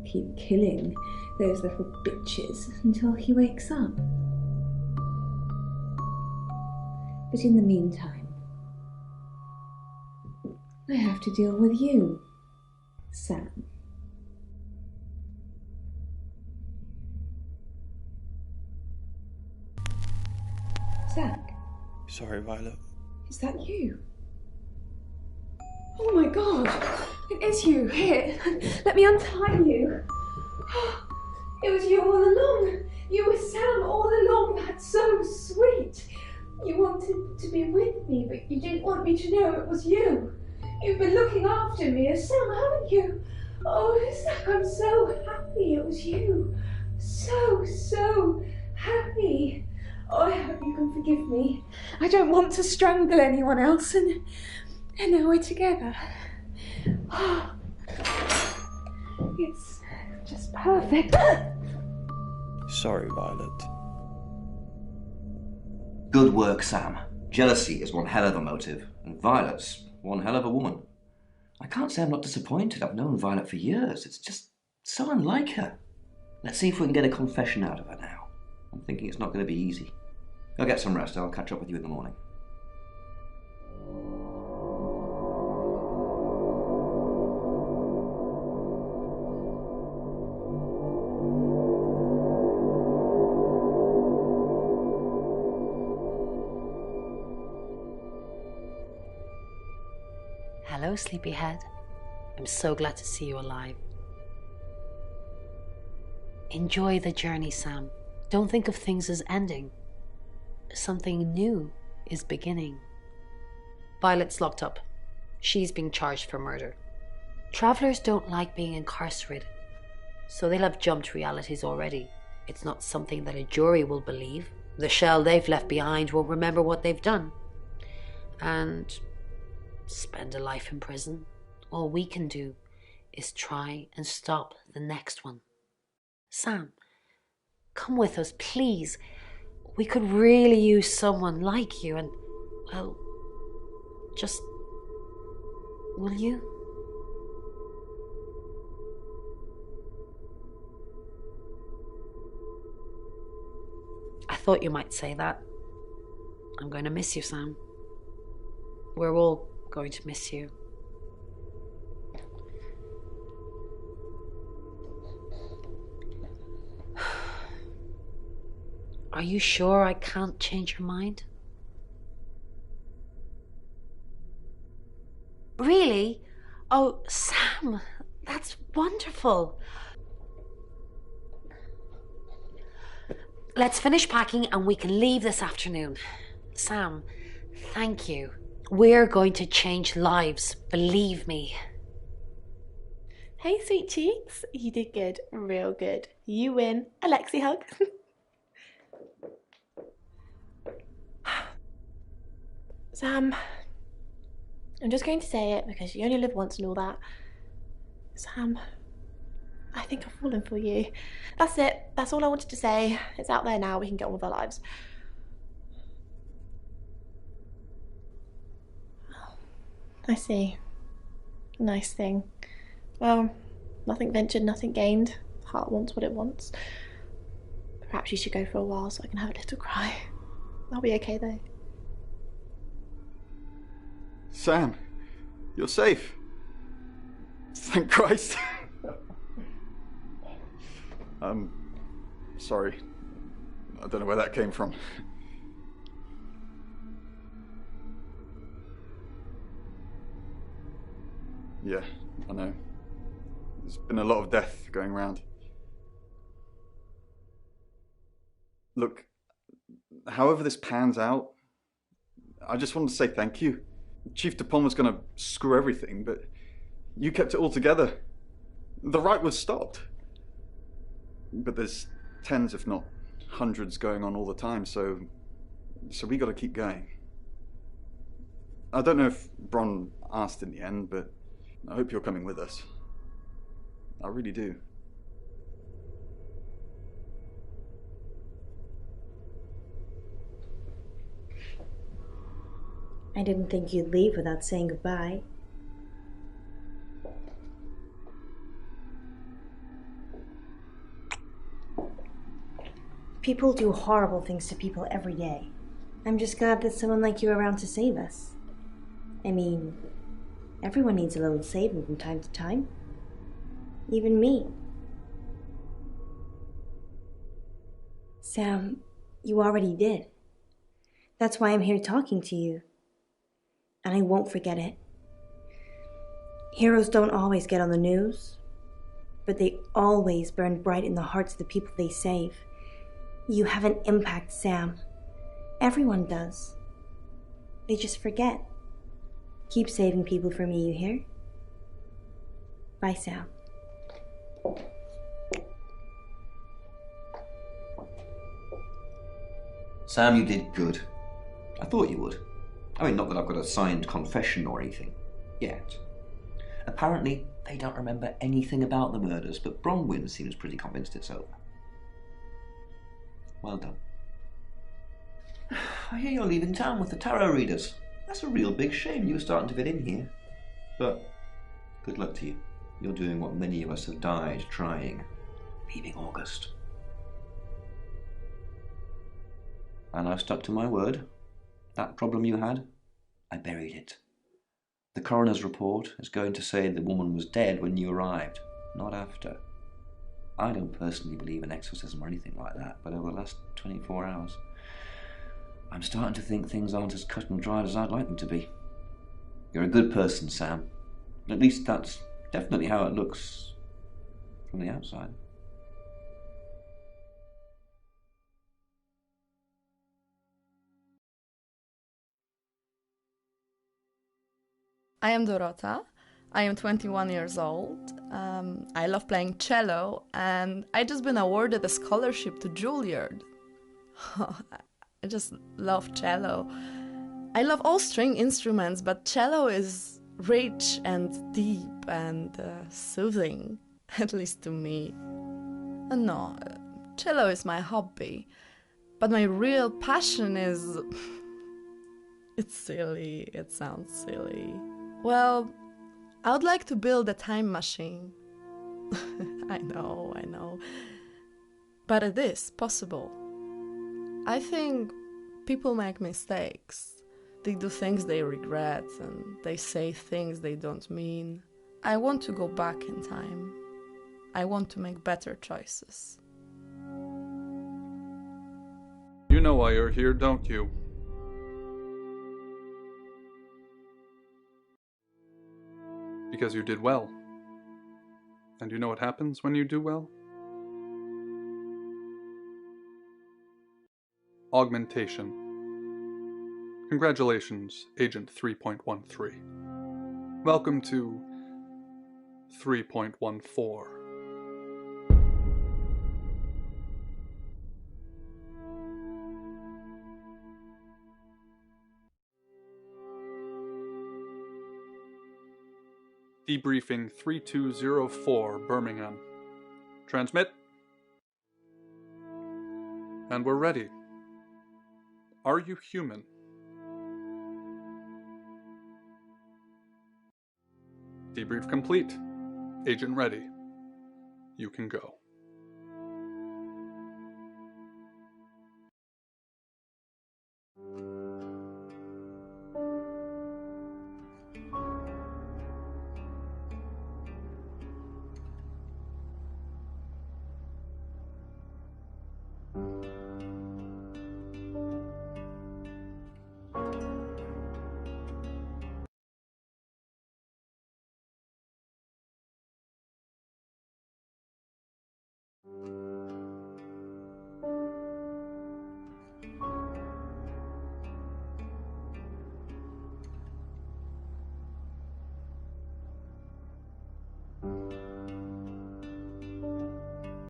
Keep killing those little bitches until he wakes up. But in the meantime, I have to deal with you, Sam. Zach? Sorry, Violet. Is that you? Oh my god! It is you! Here, let me untie you. It was you all along! You were Sam all along! That's so sweet! You wanted to be with me, but you didn't want me to know it was you. You've been looking after me as Sam, haven't you? Oh, Zach, I'm so happy it was you. So happy. Oh, I hope you can forgive me. I don't want to strangle anyone else, and now we're together. Oh, it's just perfect. Sorry, Violet. Good work, Sam. Jealousy is one hell of a motive, and Violet's one hell of a woman. I can't say I'm not disappointed. I've known Violet for years. It's just so unlike her. Let's see if we can get a confession out of her now. I'm thinking it's not going to be easy. I'll get some rest. I'll catch up with you in the morning. Hello, sleepyhead. I'm so glad to see you alive. Enjoy the journey, Sam. Don't think of things as ending. Something new is beginning. Violet's locked up. She's being charged for murder. Travelers don't like being incarcerated, so they'll have jumped realities already. It's not something that a jury will believe. The shell they've left behind won't remember what they've done. And spend a life in prison. All we can do is try and stop the next one. Sam, come with us, please. We could really use someone like you and, well, just... will you? I thought you might say that. I'm going to miss you, Sam. We're all going to miss you. Are you sure I can't change your mind? Really? Oh, Sam, that's wonderful. Let's finish packing and we can leave this afternoon. Sam, thank you. We're going to change lives, believe me. Hey, sweet cheeks. You did good. Real good. You win. Alexi hug. Sam, I'm just going to say it because you only live once and all that. Sam, I think I've fallen for you. That's it. That's all I wanted to say. It's out there now. We can get on with our lives. I see. Nice thing. Well, nothing ventured, nothing gained. Heart wants what it wants. Perhaps you should go for a while so I can have a little cry. I'll be okay though. Sam, you're safe. Thank Christ. Sorry. I don't know where that came from. Yeah, I know. There's been a lot of death going around. Look, however this pans out, I just wanted to say thank you. Chief DuPont was going to screw everything, but you kept it all together. The riot was stopped. But there's tens, if not hundreds, going on all the time, so we got to keep going. I don't know if Bron asked in the end, but I hope you're coming with us. I really do. I didn't think you'd leave without saying goodbye. People do horrible things to people every day. I'm just glad there's someone like you around to save us. I mean, everyone needs a little saving from time to time. Even me. Sam, you already did. That's why I'm here talking to you. And I won't forget it. Heroes don't always get on the news, but they always burn bright in the hearts of the people they save. You have an impact, Sam. Everyone does. They just forget. Keep saving people for me, you hear? Bye, Sam. Sam, you did good. I thought you would. I mean, not that I've got a signed confession or anything. Yet. Apparently, they don't remember anything about the murders, but Bronwyn seems pretty convinced it's over. Well done. I hear you're leaving town with the tarot readers. That's a real big shame. You were starting to fit in here. But Good luck to you. You're doing what many of us have died trying, leaving August. And I've stuck to my word. That problem you had, I buried it. The coroner's report is going to say the woman was dead when you arrived, not after. I don't personally believe in exorcism or anything like that, but over the last 24 hours, I'm starting to think things aren't as cut and dried as I'd like them to be. You're a good person, Sam. At least that's definitely how it looks from the outside. I am Dorota. I am 21 years old. I love playing cello, and I just been awarded a scholarship to Juilliard. I just love cello. I love all string instruments, but cello is rich and deep and soothing, at least to me. No, cello is my hobby, but my real passion is... It's silly, it sounds silly. Well, I would like to build a time machine. I know. But it is possible. I think people make mistakes. They do things they regret and they say things they don't mean. I want to go back in time. I want to make better choices. You know why you're here, don't you? Because you did well. And you know what happens when you do well? Augmentation. Congratulations, Agent 3.13. Welcome to 3.14. Debriefing 3204, Birmingham. Transmit. And we're ready. Are you human? Debrief complete. Agent ready. You can go.